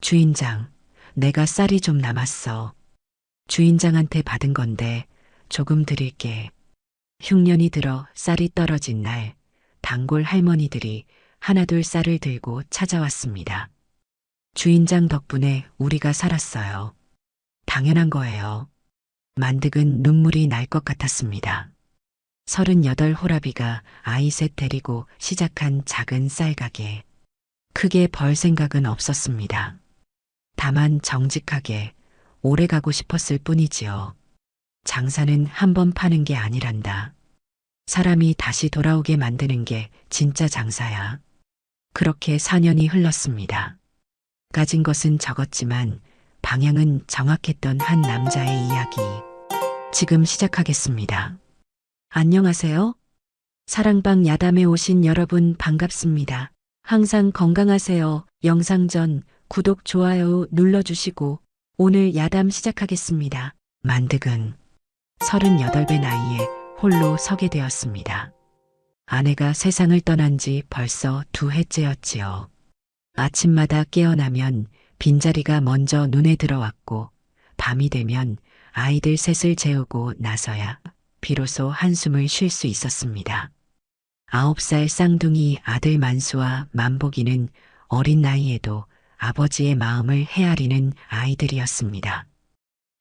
주인장, 내가 쌀이 좀 남았어. 주인장한테 받은 건데 조금 드릴게. 흉년이 들어 쌀이 떨어진 날, 단골 할머니들이 하나둘 쌀을 들고 찾아왔습니다. 주인장 덕분에 우리가 살았어요. 당연한 거예요. 만득은 눈물이 날 것 같았습니다. 38 호라비가 아이 셋 데리고 시작한 작은 쌀가게. 크게 벌 생각은 없었습니다. 다만 정직하게 오래 가고 싶었을 뿐이지요. 장사는 한 번 파는 게 아니란다. 사람이 다시 돌아오게 만드는 게 진짜 장사야. 그렇게 4년이 흘렀습니다. 가진 것은 적었지만 방향은 정확했던 한 남자의 이야기. 지금 시작하겠습니다. 안녕하세요. 사랑방 야담에 오신 여러분 반갑습니다. 항상 건강하세요. 영상 전 구독, 좋아요 눌러주시고 오늘 야담 시작하겠습니다. 만득은 38배 나이에 홀로 서게 되었습니다. 아내가 세상을 떠난 지 벌써 2해째였지요. 아침마다 깨어나면 빈자리가 먼저 눈에 들어왔고 밤이 되면 아이들 셋을 재우고 나서야 비로소 한숨을 쉴 수 있었습니다. 9살 쌍둥이 아들 만수와 만복이는 어린 나이에도 아버지의 마음을 헤아리는 아이들이었습니다.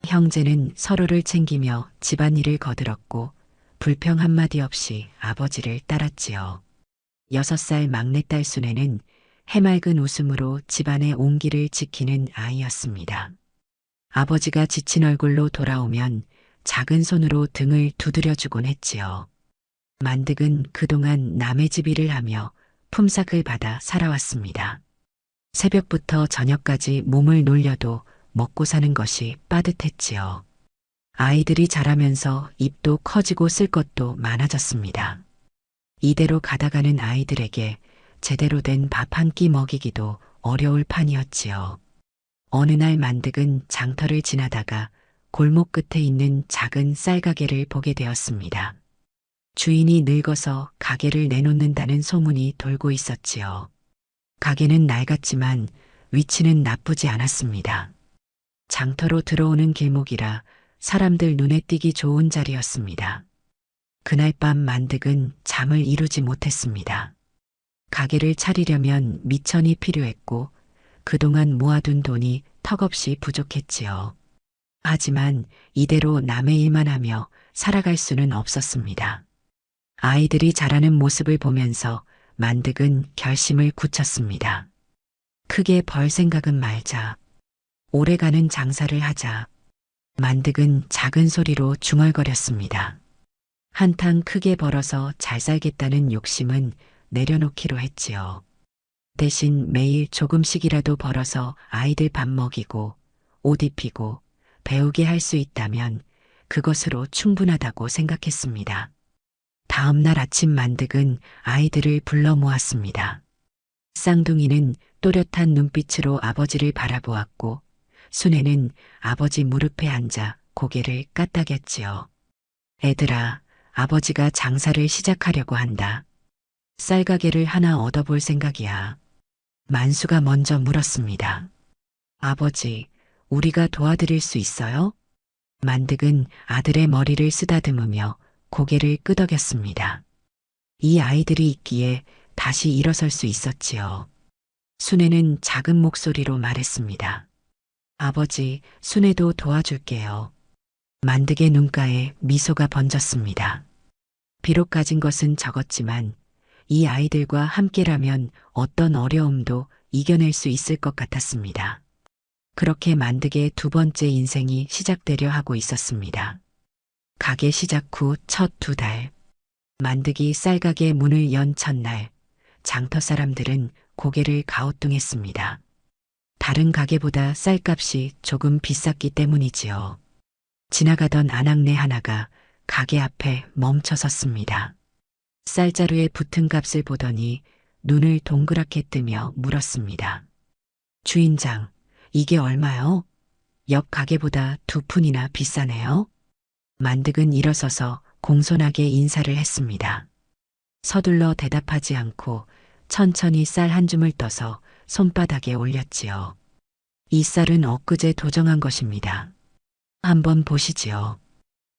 형제는 서로를 챙기며 집안일을 거들었고 불평 한마디 없이 아버지를 따랐지요. 6살 막내딸 순애는 해맑은 웃음으로 집안의 온기를 지키는 아이였습니다. 아버지가 지친 얼굴로 돌아오면 작은 손으로 등을 두드려주곤 했지요. 만득은 그동안 남의 집 일을 하며 품삯을 받아 살아왔습니다. 새벽부터 저녁까지 몸을 놀려도 먹고 사는 것이 빠듯했지요. 아이들이 자라면서 입도 커지고 쓸 것도 많아졌습니다. 이대로 가다가는 아이들에게 제대로 된 밥 한 끼 먹이기도 어려울 판이었지요. 어느 날 만득은 장터를 지나다가 골목 끝에 있는 작은 쌀가게를 보게 되었습니다. 주인이 늙어서 가게를 내놓는다는 소문이 돌고 있었지요. 가게는 낡았지만 위치는 나쁘지 않았습니다. 장터로 들어오는 길목이라 사람들 눈에 띄기 좋은 자리였습니다. 그날 밤 만득은 잠을 이루지 못했습니다. 가게를 차리려면 미천이 필요했고 그동안 모아둔 돈이 턱없이 부족했지요. 하지만 이대로 남의 일만 하며 살아갈 수는 없었습니다. 아이들이 자라는 모습을 보면서 만득은 결심을 굳혔습니다. 크게 벌 생각은 말자. 오래가는 장사를 하자. 만득은 작은 소리로 중얼거렸습니다. 한탕 크게 벌어서 잘 살겠다는 욕심은 내려놓기로 했지요. 대신 매일 조금씩이라도 벌어서 아이들 밥 먹이고 옷 입히고 배우게 할 수 있다면 그것으로 충분하다고 생각했습니다. 다음 날 아침 만득은 아이들을 불러 모았습니다. 쌍둥이는 또렷한 눈빛으로 아버지를 바라보았고 순애는 아버지 무릎에 앉아 고개를 까딱였지요. 애들아, 아버지가 장사를 시작하려고 한다. 쌀가게를 하나 얻어볼 생각이야. 만수가 먼저 물었습니다. 아버지, 우리가 도와드릴 수 있어요? 만득은 아들의 머리를 쓰다듬으며 고개를 끄덕였습니다. 이 아이들이 있기에 다시 일어설 수 있었지요. 순애는 작은 목소리로 말했습니다. 아버지, 순애도 도와줄게요. 만득의 눈가에 미소가 번졌습니다. 비록 가진 것은 적었지만 이 아이들과 함께라면 어떤 어려움도 이겨낼 수 있을 것 같았습니다. 그렇게 만득의 두 번째 인생이 시작되려 하고 있었습니다. 가게 시작 후 첫 2달, 만득이 쌀가게 문을 연 첫날, 장터 사람들은 고개를 가우뚱했습니다. 다른 가게보다 쌀값이 조금 비쌌기 때문이지요. 지나가던 아낙네 하나가 가게 앞에 멈춰 섰습니다. 쌀자루에 붙은 값을 보더니 눈을 동그랗게 뜨며 물었습니다. 주인장, 이게 얼마요? 옆 가게보다 2푼이나 비싸네요. 만득은 일어서서 공손하게 인사를 했습니다. 서둘러 대답하지 않고 천천히 쌀 한 줌을 떠서 손바닥에 올렸지요. 이 쌀은 엊그제 도정한 것입니다. 한번 보시지요.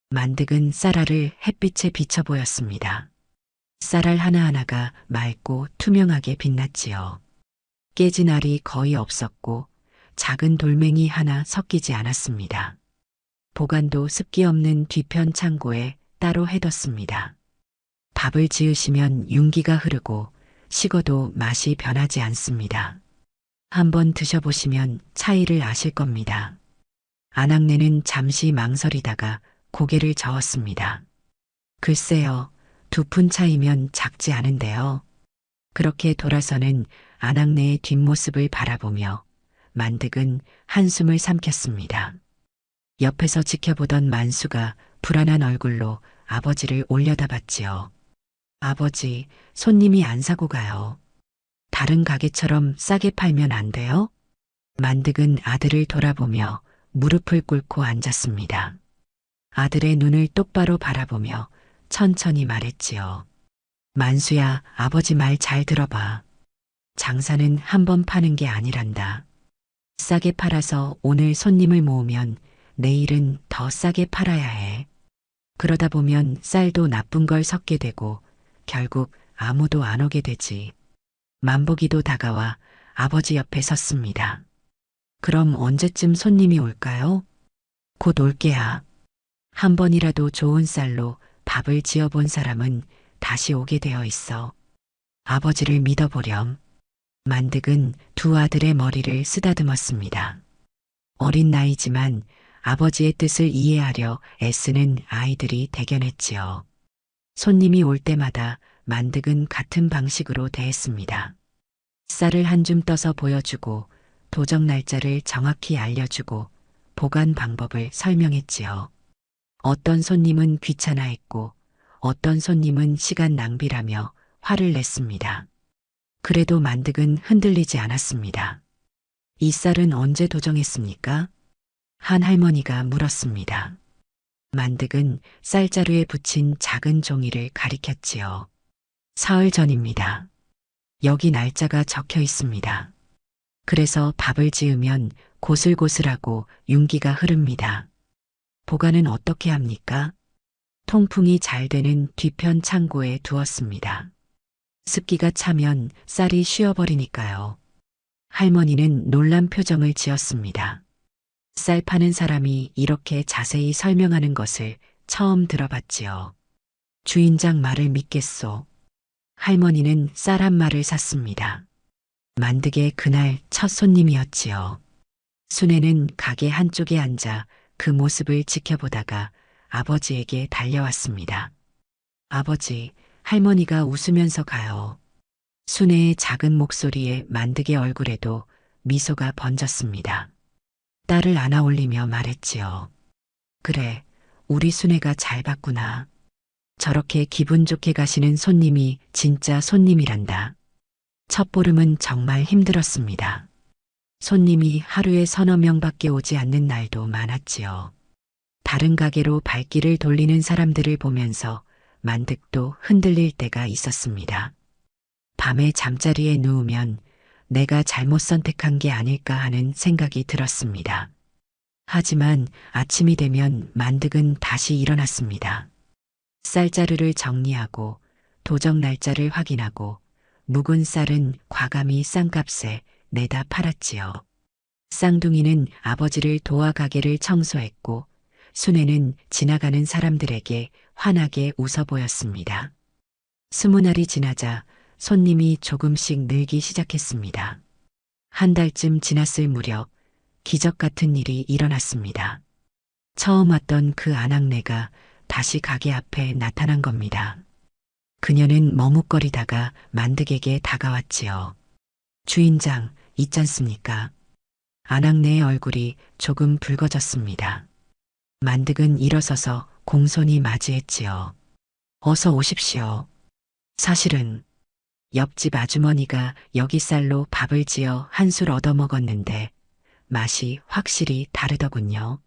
만득은 쌀알을 햇빛에 비쳐 보였습니다. 쌀알 하나하나가 맑고 투명하게 빛났지요. 깨진 알이 거의 없었고 작은 돌멩이 하나 섞이지 않았습니다. 보관도 습기 없는 뒤편 창고에 따로 해뒀습니다. 밥을 지으시면 윤기가 흐르고 식어도 맛이 변하지 않습니다. 한번 드셔보시면 차이를 아실 겁니다. 안악내는 잠시 망설이다가 고개를 저었습니다. 글쎄요, 2푼 차이면 작지 않은데요. 그렇게 돌아서는 안악내의 뒷모습을 바라보며 만득은 한숨을 삼켰습니다. 옆에서 지켜보던 만수가 불안한 얼굴로 아버지를 올려다봤지요. 아버지, 손님이 안 사고 가요. 다른 가게처럼 싸게 팔면 안 돼요? 만득은 아들을 돌아보며 무릎을 꿇고 앉았습니다. 아들의 눈을 똑바로 바라보며 천천히 말했지요. 만수야, 아버지 말 잘 들어봐. 장사는 한 번 파는 게 아니란다. 싸게 팔아서 오늘 손님을 모으면 내일은 더 싸게 팔아야 해. 그러다 보면 쌀도 나쁜 걸 섞게 되고 결국 아무도 안 오게 되지. 만복이도 다가와 아버지 옆에 섰습니다. 그럼 언제쯤 손님이 올까요? 곧 올게야. 한 번이라도 좋은 쌀로 밥을 지어본 사람은 다시 오게 되어 있어. 아버지를 믿어보렴. 만득은 두 아들의 머리를 쓰다듬었습니다. 어린 나이지만 아버지의 뜻을 이해하려 애쓰는 아이들이 대견했지요. 손님이 올 때마다 만득은 같은 방식으로 대했습니다. 쌀을 한 줌 떠서 보여주고 도적 날짜를 정확히 알려주고 보관 방법을 설명했지요. 어떤 손님은 귀찮아했고 어떤 손님은 시간 낭비라며 화를 냈습니다. 그래도 만득은 흔들리지 않았습니다. 이 쌀은 언제 도정했습니까? 한 할머니가 물었습니다. 만득은 쌀자루에 붙인 작은 종이를 가리켰지요. 사흘 전입니다. 여기 날짜가 적혀 있습니다. 그래서 밥을 지으면 고슬고슬하고 윤기가 흐릅니다. 보관은 어떻게 합니까? 통풍이 잘 되는 뒤편 창고에 두었습니다. 습기가 차면 쌀이 쉬어버리니까요. 할머니는 놀란 표정을 지었습니다. 쌀 파는 사람이 이렇게 자세히 설명하는 것을 처음 들어봤지요. 주인장 말을 믿겠소. 할머니는 쌀 한 마를 샀습니다. 만득의 그날 첫 손님이었지요. 순애는 가게 한쪽에 앉아 그 모습을 지켜보다가 아버지에게 달려왔습니다. 아버지, 할머니가 웃으면서 가요. 순애의 작은 목소리에 만득의 얼굴에도 미소가 번졌습니다. 딸을 안아 올리며 말했지요. 그래, 우리 순애가 잘 봤구나. 저렇게 기분 좋게 가시는 손님이 진짜 손님이란다. 첫 보름은 정말 힘들었습니다. 손님이 하루에 서너 명밖에 오지 않는 날도 많았지요. 다른 가게로 발길을 돌리는 사람들을 보면서 만득도 흔들릴 때가 있었습니다. 밤에 잠자리에 누우면 내가 잘못 선택한 게 아닐까 하는 생각이 들었습니다. 하지만 아침이 되면 만득은 다시 일어났습니다. 쌀자루를 정리하고 도적 날짜를 확인하고 묵은 쌀은 과감히 싼값에 내다 팔았지요. 쌍둥이는 아버지를 도와 가게를 청소했고 순애는 지나가는 사람들에게 환하게 웃어 보였습니다. 20날이 지나자 손님이 조금씩 늘기 시작했습니다. 한 달쯤 지났을 무렵 기적 같은 일이 일어났습니다. 처음 왔던 그 안악내가 다시 가게 앞에 나타난 겁니다. 그녀는 머뭇거리다가 만득에게 다가왔지요. 주인장, 있잖습니까? 안악내의 얼굴이 조금 붉어졌습니다. 만득은 일어서서 공손히 맞이했지요. 어서 오십시오. 사실은 옆집 아주머니가 여기 쌀로 밥을 지어 한 술 얻어먹었는데 맛이 확실히 다르더군요.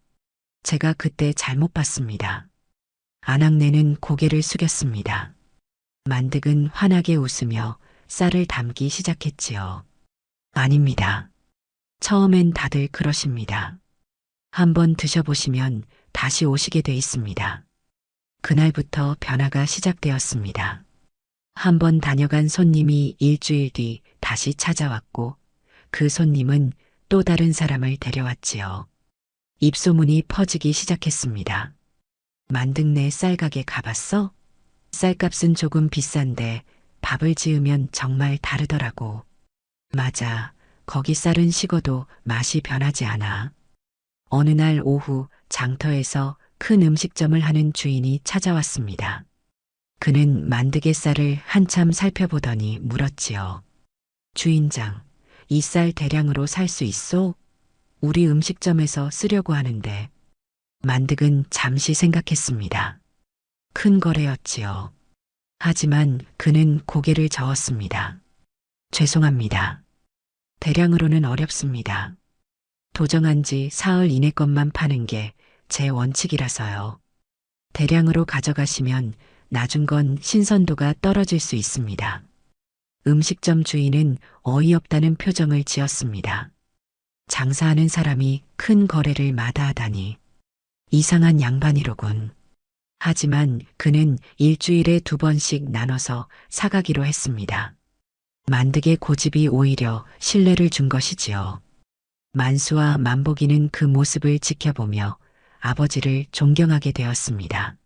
제가 그때 잘못 봤습니다. 안악내는 고개를 숙였습니다. 만득은 환하게 웃으며 쌀을 담기 시작했지요. 아닙니다. 처음엔 다들 그러십니다. 한번 드셔보시면 다시 오시게 돼 있습니다. 그날부터 변화가 시작되었습니다. 한번 다녀간 손님이 일주일 뒤 다시 찾아왔고 그 손님은 또 다른 사람을 데려왔지요. 입소문이 퍼지기 시작했습니다. 만등네 쌀가게 가봤어? 쌀값은 조금 비싼데 밥을 지으면 정말 다르더라고. 맞아. 거기 쌀은 식어도 맛이 변하지 않아. 어느 날 오후 장터에서 큰 음식점을 하는 주인이 찾아왔습니다. 그는 만드개 쌀을 한참 살펴보더니 물었지요. 주인장, 이 쌀 대량으로 살 수 있소? 우리 음식점에서 쓰려고 하는데. 만득은 잠시 생각했습니다. 큰 거래였지요. 하지만 그는 고개를 저었습니다. 죄송합니다. 대량으로는 어렵습니다. 도정한 지 사흘 이내 것만 파는 게 제 원칙이라서요. 대량으로 가져가시면 나중 건 신선도가 떨어질 수 있습니다. 음식점 주인은 어이없다는 표정을 지었습니다. 장사하는 사람이 큰 거래를 마다하다니. 이상한 양반이로군. 하지만 그는 일주일에 2번씩 나눠서 사가기로 했습니다. 만득의 고집이 오히려 신뢰를 준 것이지요. 만수와 만복이는 그 모습을 지켜보며 아버지를 존경하게 되었습니다.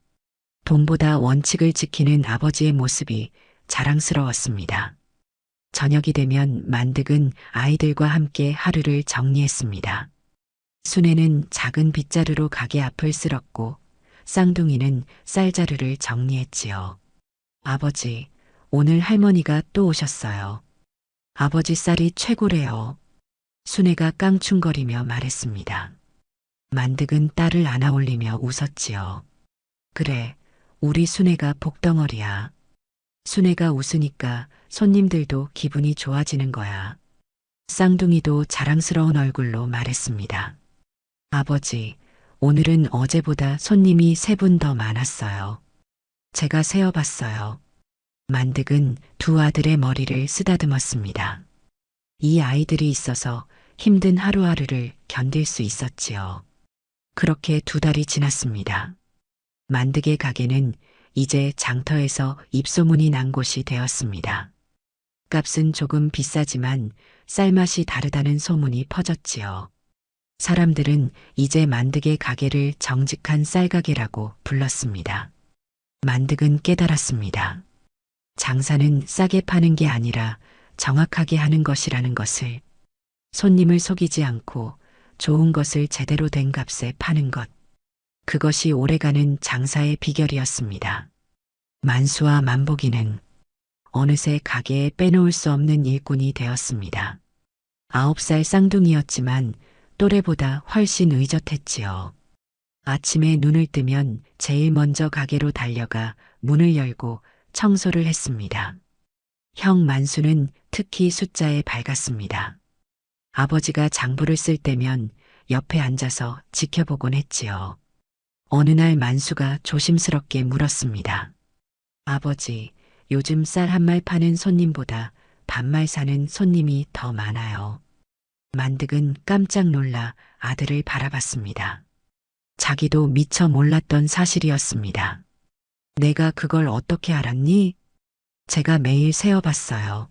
돈보다 원칙을 지키는 아버지의 모습이 자랑스러웠습니다. 저녁이 되면 만득은 아이들과 함께 하루를 정리했습니다. 순애는 작은 빗자루로 가게 앞을 쓸었고 쌍둥이는 쌀자루를 정리했지요. 아버지, 오늘 할머니가 또 오셨어요. 아버지 쌀이 최고래요. 순애가 깡충거리며 말했습니다. 만득은 딸을 안아올리며 웃었지요. 그래, 우리 순애가 복덩어리야. 순애가 웃으니까 손님들도 기분이 좋아지는 거야. 쌍둥이도 자랑스러운 얼굴로 말했습니다. 아버지, 오늘은 어제보다 손님이 3분 더 많았어요. 제가 세어봤어요. 만득은 2 아들의 머리를 쓰다듬었습니다. 이 아이들이 있어서 힘든 하루하루를 견딜 수 있었지요. 그렇게 2달이 지났습니다. 만득의 가게는 이제 장터에서 입소문이 난 곳이 되었습니다. 값은 조금 비싸지만 쌀맛이 다르다는 소문이 퍼졌지요. 사람들은 이제 만득의 가게를 정직한 쌀가게라고 불렀습니다. 만득은 깨달았습니다. 장사는 싸게 파는 게 아니라 정확하게 하는 것이라는 것을. 손님을 속이지 않고 좋은 것을 제대로 된 값에 파는 것. 그것이 오래가는 장사의 비결이었습니다. 만수와 만복이는 어느새 가게에 빼놓을 수 없는 일꾼이 되었습니다. 9살 쌍둥이였지만 또래보다 훨씬 의젓했지요. 아침에 눈을 뜨면 제일 먼저 가게로 달려가 문을 열고 청소를 했습니다. 형 만수는 특히 숫자에 밝았습니다. 아버지가 장부를 쓸 때면 옆에 앉아서 지켜보곤 했지요. 어느 날 만수가 조심스럽게 물었습니다. 아버지, 요즘 쌀 한 말 파는 손님보다 반말 사는 손님이 더 많아요. 만득은 깜짝 놀라 아들을 바라봤습니다. 자기도 미처 몰랐던 사실이었습니다. 내가 그걸 어떻게 알았니? 제가 매일 세어봤어요.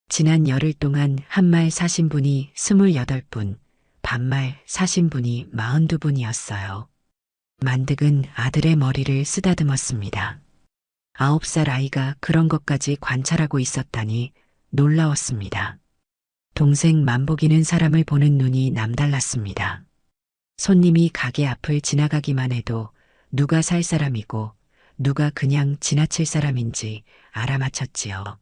지난 열흘 동안 한 말 사신 분이 28분, 반말 사신 분이 42분이었어요. 만득은 아들의 머리를 쓰다듬었습니다. 9살 아이가 그런 것까지 관찰하고 있었다니 놀라웠습니다. 동생 만복이는 사람을 보는 눈이 남달랐습니다. 손님이 가게 앞을 지나가기만 해도 누가 살 사람이고 누가 그냥 지나칠 사람인지 알아맞혔지요.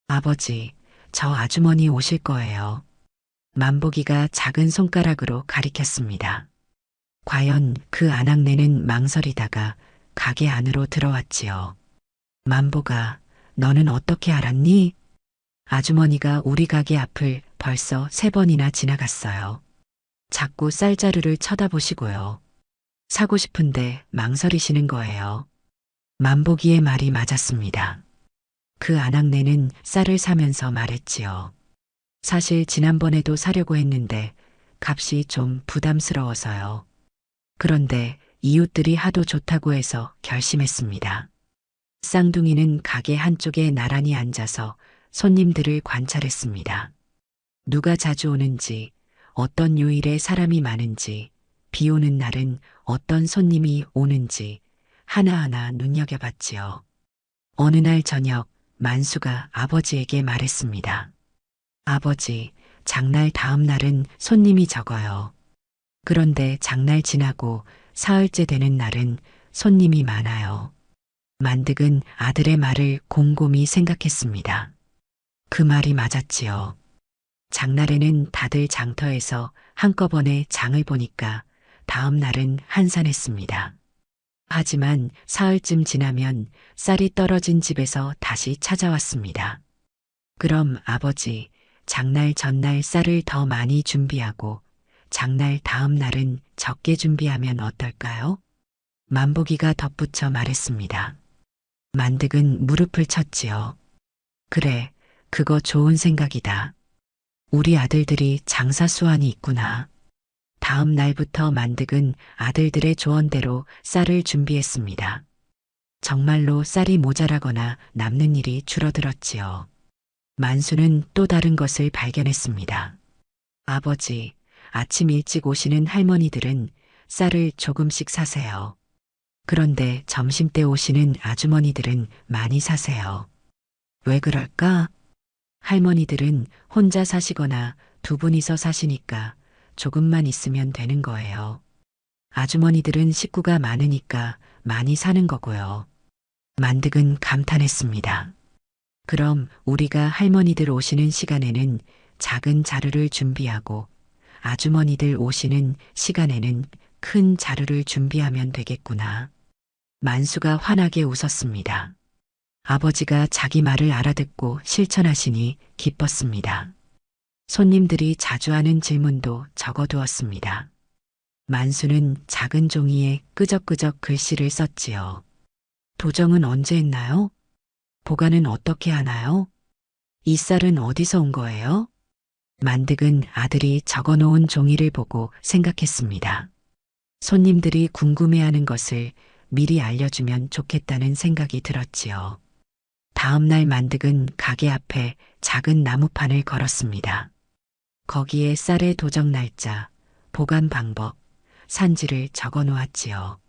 아버지, 저 아주머니 오실 거예요. 만복이가 작은 손가락으로 가리켰습니다. 과연 그 아낙네는 망설이다가 가게 안으로 들어왔지요. 만복아, 너는 어떻게 알았니? 아주머니가 우리 가게 앞을 벌써 3번이나 지나갔어요. 자꾸 쌀자루를 쳐다보시고요. 사고 싶은데 망설이시는 거예요. 만복이의 말이 맞았습니다. 그 아낙네는 쌀을 사면서 말했지요. 사실 지난번에도 사려고 했는데 값이 좀 부담스러워서요. 그런데 이웃들이 하도 좋다고 해서 결심했습니다. 쌍둥이는 가게 한쪽에 나란히 앉아서 손님들을 관찰했습니다. 누가 자주 오는지, 어떤 요일에 사람이 많은지, 비 오는 날은 어떤 손님이 오는지 하나하나 눈여겨봤지요. 어느 날 저녁 만수가 아버지에게 말했습니다. 아버지, 장날 다음 날은 손님이 적어요. 그런데 장날 지나고 사흘째 되는 날은 손님이 많아요. 만득은 아들의 말을 곰곰이 생각했습니다. 그 말이 맞았지요. 장날에는 다들 장터에서 한꺼번에 장을 보니까 다음 날은 한산했습니다. 하지만 사흘쯤 지나면 쌀이 떨어진 집에서 다시 찾아왔습니다. 그럼 아버지, 장날 전날 쌀을 더 많이 준비하고 장날 다음 날은 적게 준비하면 어떨까요? 만보기가 덧붙여 말했습니다. 만득은 무릎을 쳤지요. 그래, 그거 좋은 생각이다. 우리 아들들이 장사 수완이 있구나. 다음 날부터 만득은 아들들의 조언대로 쌀을 준비했습니다. 정말로 쌀이 모자라거나 남는 일이 줄어들었지요. 만수는 또 다른 것을 발견했습니다. 아버지, 아침 일찍 오시는 할머니들은 쌀을 조금씩 사세요. 그런데 점심때 오시는 아주머니들은 많이 사세요. 왜 그럴까? 할머니들은 혼자 사시거나 두 분이서 사시니까 조금만 있으면 되는 거예요. 아주머니들은 식구가 많으니까 많이 사는 거고요. 만득은 감탄했습니다. 그럼 우리가 할머니들 오시는 시간에는 작은 자루를 준비하고 아주머니들 오시는 시간에는 큰 자루를 준비하면 되겠구나. 만수가 환하게 웃었습니다. 아버지가 자기 말을 알아듣고 실천하시니 기뻤습니다. 손님들이 자주 하는 질문도 적어두었습니다. 만수는 작은 종이에 끄적끄적 글씨를 썼지요. 도정은 언제 했나요? 보관은 어떻게 하나요? 이 쌀은 어디서 온 거예요? 만득은 아들이 적어놓은 종이를 보고 생각했습니다. 손님들이 궁금해하는 것을 미리 알려주면 좋겠다는 생각이 들었지요. 다음 날 만득은 가게 앞에 작은 나무판을 걸었습니다. 거기에 쌀의 도정 날짜, 보관 방법, 산지를 적어 놓았지요.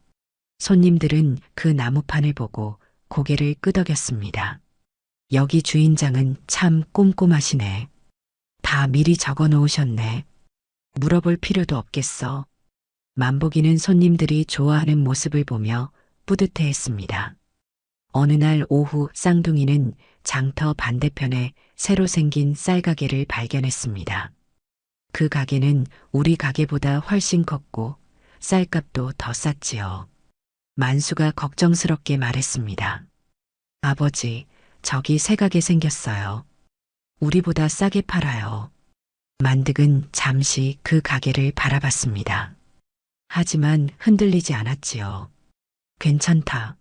손님들은 그 나무판을 보고 고개를 끄덕였습니다. 여기 주인장은 참 꼼꼼하시네. 다 미리 적어 놓으셨네. 물어볼 필요도 없겠어. 만보기는 손님들이 좋아하는 모습을 보며 뿌듯해했습니다. 어느 날 오후 쌍둥이는 장터 반대편에 새로 생긴 쌀 가게를 발견했습니다. 그 가게는 우리 가게보다 훨씬 컸고 쌀값도 더 쌌지요. 만수가 걱정스럽게 말했습니다. 아버지, 저기 새 가게 생겼어요. 우리보다 싸게 팔아요. 만득은 잠시 그 가게를 바라봤습니다. 하지만 흔들리지 않았지요. 괜찮다.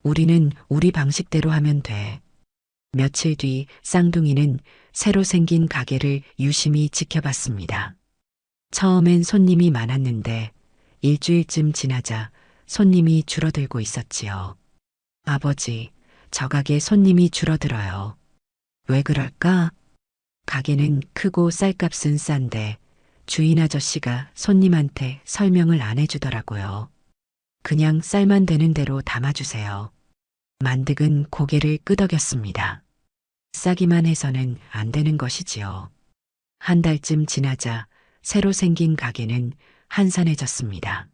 우리는 우리 방식대로 하면 돼. 며칠 뒤 쌍둥이는 새로 생긴 가게를 유심히 지켜봤습니다. 처음엔 손님이 많았는데 일주일쯤 지나자 손님이 줄어들고 있었지요. 아버지, 저 가게 손님이 줄어들어요. 왜 그럴까? 가게는 크고 쌀값은 싼데 주인 아저씨가 손님한테 설명을 안 해주더라고요. 그냥 쌀만 되는 대로 담아주세요. 만득은 고개를 끄덕였습니다. 싸기만 해서는 안 되는 것이지요. 한 달쯤 지나자 새로 생긴 가게는 한산해졌습니다.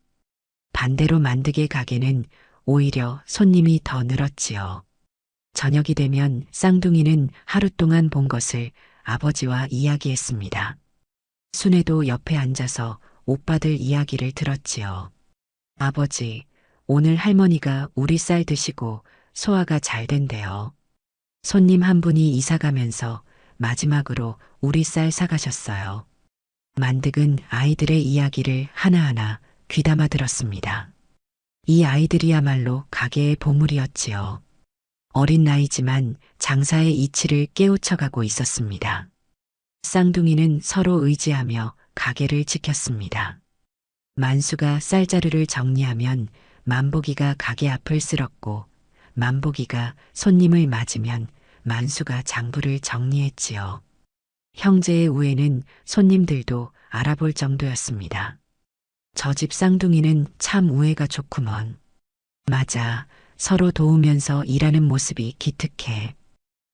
반대로 만득의 가게는 오히려 손님이 더 늘었지요. 저녁이 되면 쌍둥이는 하루 동안 본 것을 아버지와 이야기했습니다. 순애도 옆에 앉아서 오빠들 이야기를 들었지요. 아버지, 오늘 할머니가 우리 쌀 드시고 소화가 잘 된대요. 손님 한 분이 이사 가면서 마지막으로 우리 쌀 사가셨어요. 만득은 아이들의 이야기를 하나하나 귀담아 들었습니다. 이 아이들이야말로 가게의 보물이었지요. 어린 나이지만 장사의 이치를 깨우쳐가고 있었습니다. 쌍둥이는 서로 의지하며 가게를 지켰습니다. 만수가 쌀자루를 정리하면 만복이가 가게 앞을 쓸었고 만복이가 손님을 맞으면 만수가 장부를 정리했지요. 형제의 우애는 손님들도 알아볼 정도였습니다. 저 집 쌍둥이는 참 우애가 좋구먼. 맞아, 서로 도우면서 일하는 모습이 기특해.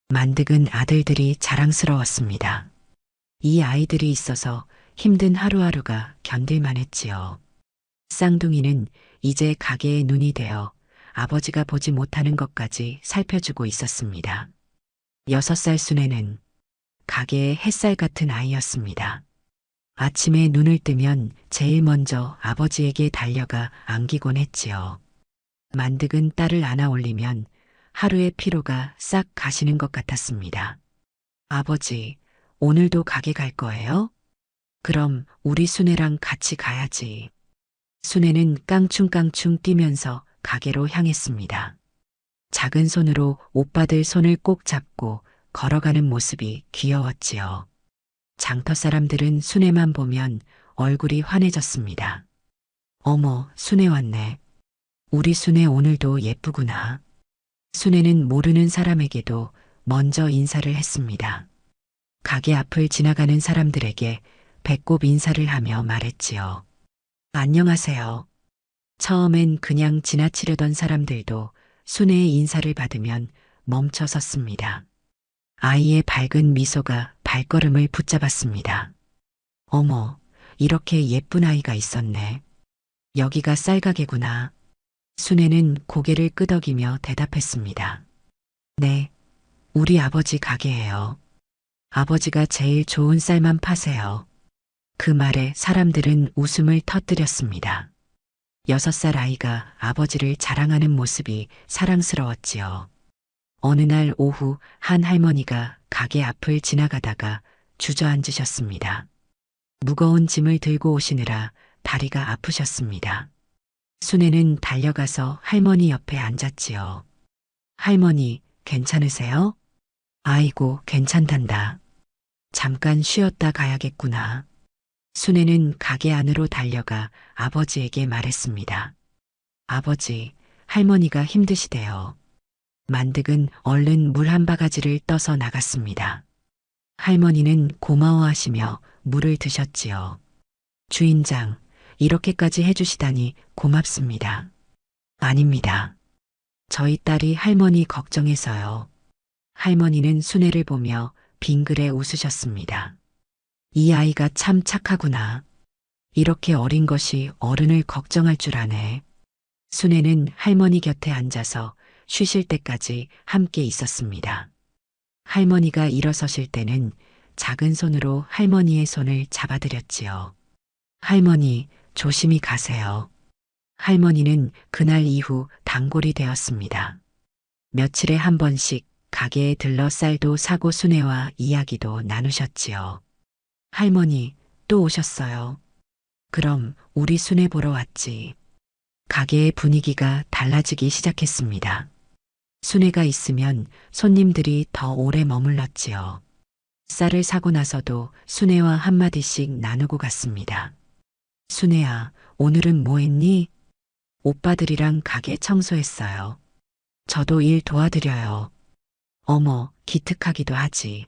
만득은 아들들이 자랑스러웠습니다. 이 아이들이 있어서 힘든 하루하루가 견딜만 했지요. 쌍둥이는 이제 가게에 눈이 되어 아버지가 보지 못하는 것까지 살펴주고 있었습니다. 6살 순애는 가게의 햇살 같은 아이였습니다. 아침에 눈을 뜨면 제일 먼저 아버지에게 달려가 안기곤 했지요. 만득은 딸을 안아 올리면 하루의 피로가 싹 가시는 것 같았습니다. 아버지, 오늘도 가게 갈 거예요? 그럼 우리 순애랑 같이 가야지. 순애는 깡충깡충 뛰면서 가게로 향했습니다. 작은 손으로 오빠들 손을 꼭 잡고 걸어가는 모습이 귀여웠지요. 장터 사람들은 순애만 보면 얼굴이 환해졌습니다. 어머, 순애 왔네. 우리 순애 오늘도 예쁘구나. 순애는 모르는 사람에게도 먼저 인사를 했습니다. 가게 앞을 지나가는 사람들에게 배꼽 인사를 하며 말했지요. 안녕하세요. 처음엔 그냥 지나치려던 사람들도 순애의 인사를 받으면 멈춰 섰습니다. 아이의 밝은 미소가 발걸음을 붙잡았습니다. 어머, 이렇게 예쁜 아이가 있었네. 여기가 쌀가게구나. 순애는 고개를 끄덕이며 대답했습니다. 네, 우리 아버지 가게예요. 아버지가 제일 좋은 쌀만 파세요. 그 말에 사람들은 웃음을 터뜨렸습니다. 6살 아이가 아버지를 자랑하는 모습이 사랑스러웠지요. 어느 날 오후 한 할머니가 가게 앞을 지나가다가 주저앉으셨습니다. 무거운 짐을 들고 오시느라 다리가 아프셨습니다. 순애는 달려가서 할머니 옆에 앉았지요. 할머니, 괜찮으세요? 아이고, 괜찮단다. 잠깐 쉬었다 가야겠구나. 순애는 가게 안으로 달려가 아버지에게 말했습니다. 아버지, 할머니가 힘드시대요. 만득은 얼른 물 한 바가지를 떠서 나갔습니다. 할머니는 고마워하시며 물을 드셨지요. 주인장, 이렇게까지 해주시다니 고맙습니다. 아닙니다. 저희 딸이 할머니 걱정해서요. 할머니는 순애를 보며 빙그레 웃으셨습니다. 이 아이가 참 착하구나. 이렇게 어린 것이 어른을 걱정할 줄 아네. 순애는 할머니 곁에 앉아서 쉬실 때까지 함께 있었습니다. 할머니가 일어서실 때는 작은 손으로 할머니의 손을 잡아드렸지요. 할머니, 조심히 가세요. 할머니는 그날 이후 단골이 되었습니다. 며칠에 한 번씩 가게에 들러 쌀도 사고 순애와 이야기도 나누셨지요. 할머니, 또 오셨어요. 그럼 우리 순애 보러 왔지. 가게의 분위기가 달라지기 시작했습니다. 순애가 있으면 손님들이 더 오래 머물렀지요. 쌀을 사고 나서도 순애와 한마디씩 나누고 갔습니다. 순애야, 오늘은 뭐 했니? 오빠들이랑 가게 청소했어요. 저도 일 도와드려요. 어머, 기특하기도 하지.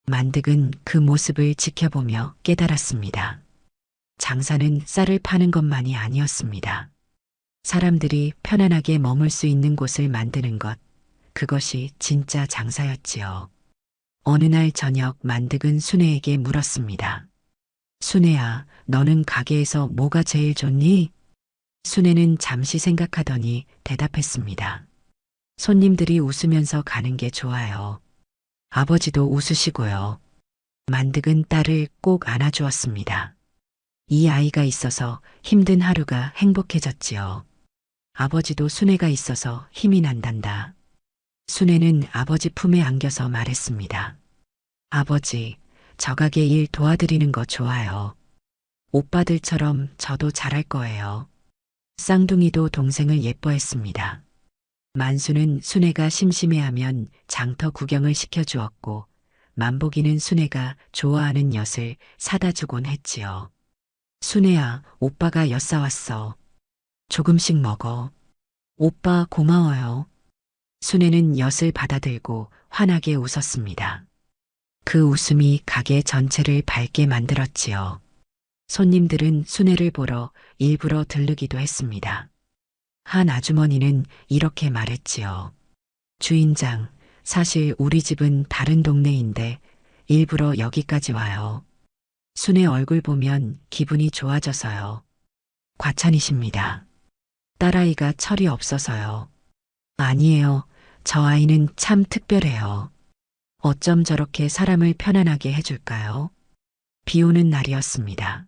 만득은 그 모습을 지켜보며 깨달았습니다. 장사는 쌀을 파는 것만이 아니었습니다. 사람들이 편안하게 머물 수 있는 곳을 만드는 것, 그것이 진짜 장사였지요. 어느 날 저녁 만득은 순애에게 물었습니다. 순애야, 너는 가게에서 뭐가 제일 좋니? 순애는 잠시 생각하더니 대답했습니다. 손님들이 웃으면서 가는 게 좋아요. 아버지도 웃으시고요. 만득은 딸을 꼭 안아주었습니다. 이 아이가 있어서 힘든 하루가 행복해졌지요. 아버지도 순애가 있어서 힘이 난단다. 순애는 아버지 품에 안겨서 말했습니다. 아버지, 저 가게 일 도와드리는 거 좋아요. 오빠들처럼 저도 잘할 거예요. 쌍둥이도 동생을 예뻐했습니다. 만수는 순애가 심심해하면 장터 구경을 시켜주었고 만복이는 순애가 좋아하는 엿을 사다 주곤 했지요. 순애야, 오빠가 엿 사왔어. 조금씩 먹어. 오빠 고마워요. 순애는 엿을 받아들고 환하게 웃었습니다. 그 웃음이 가게 전체를 밝게 만들었지요. 손님들은 순애를 보러 일부러 들르기도 했습니다. 한 아주머니는 이렇게 말했지요. 주인장, 사실 우리 집은 다른 동네인데 일부러 여기까지 와요. 순애 얼굴 보면 기분이 좋아져서요. 과찬이십니다. 딸아이가 철이 없어서요. 아니에요. 저 아이는 참 특별해요. 어쩜 저렇게 사람을 편안하게 해줄까요? 비 오는 날이었습니다.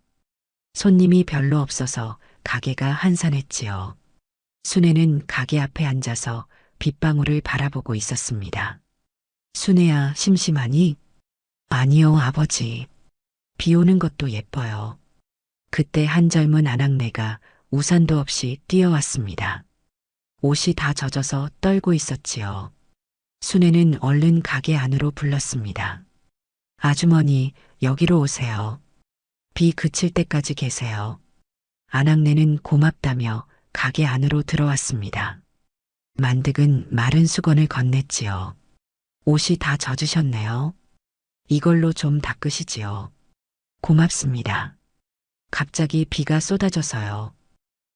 손님이 별로 없어서 가게가 한산했지요. 순애는 가게 앞에 앉아서 빗방울을 바라보고 있었습니다. 순애야, 심심하니? 아니요, 아버지. 비 오는 것도 예뻐요. 그때 한 젊은 아낙네가 우산도 없이 뛰어왔습니다. 옷이 다 젖어서 떨고 있었지요. 순애는 얼른 가게 안으로 불렀습니다. 아주머니, 여기로 오세요. 비 그칠 때까지 계세요. 아낙네는 고맙다며 가게 안으로 들어왔습니다. 만득은 마른 수건을 건넸지요. 옷이 다 젖으셨네요. 이걸로 좀 닦으시지요. 고맙습니다. 갑자기 비가 쏟아져서요.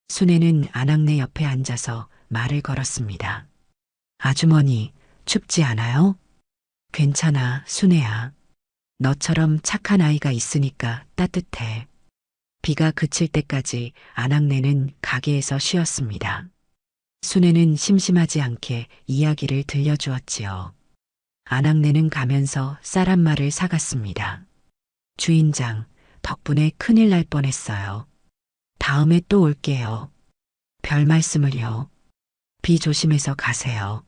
순애는 아낙네 옆에 앉아서 말을 걸었습니다. 아주머니, 춥지 않아요? 괜찮아, 순애야. 너처럼 착한 아이가 있으니까 따뜻해. 비가 그칠 때까지 아낙네는 가게에서 쉬었습니다. 순애는 심심하지 않게 이야기를 들려주었지요. 아낙네는 가면서 쌀 한 마를 사갔습니다. 주인장, 덕분에 큰일 날 뻔했어요. 다음에 또 올게요. 별 말씀을요. 비 조심해서 가세요.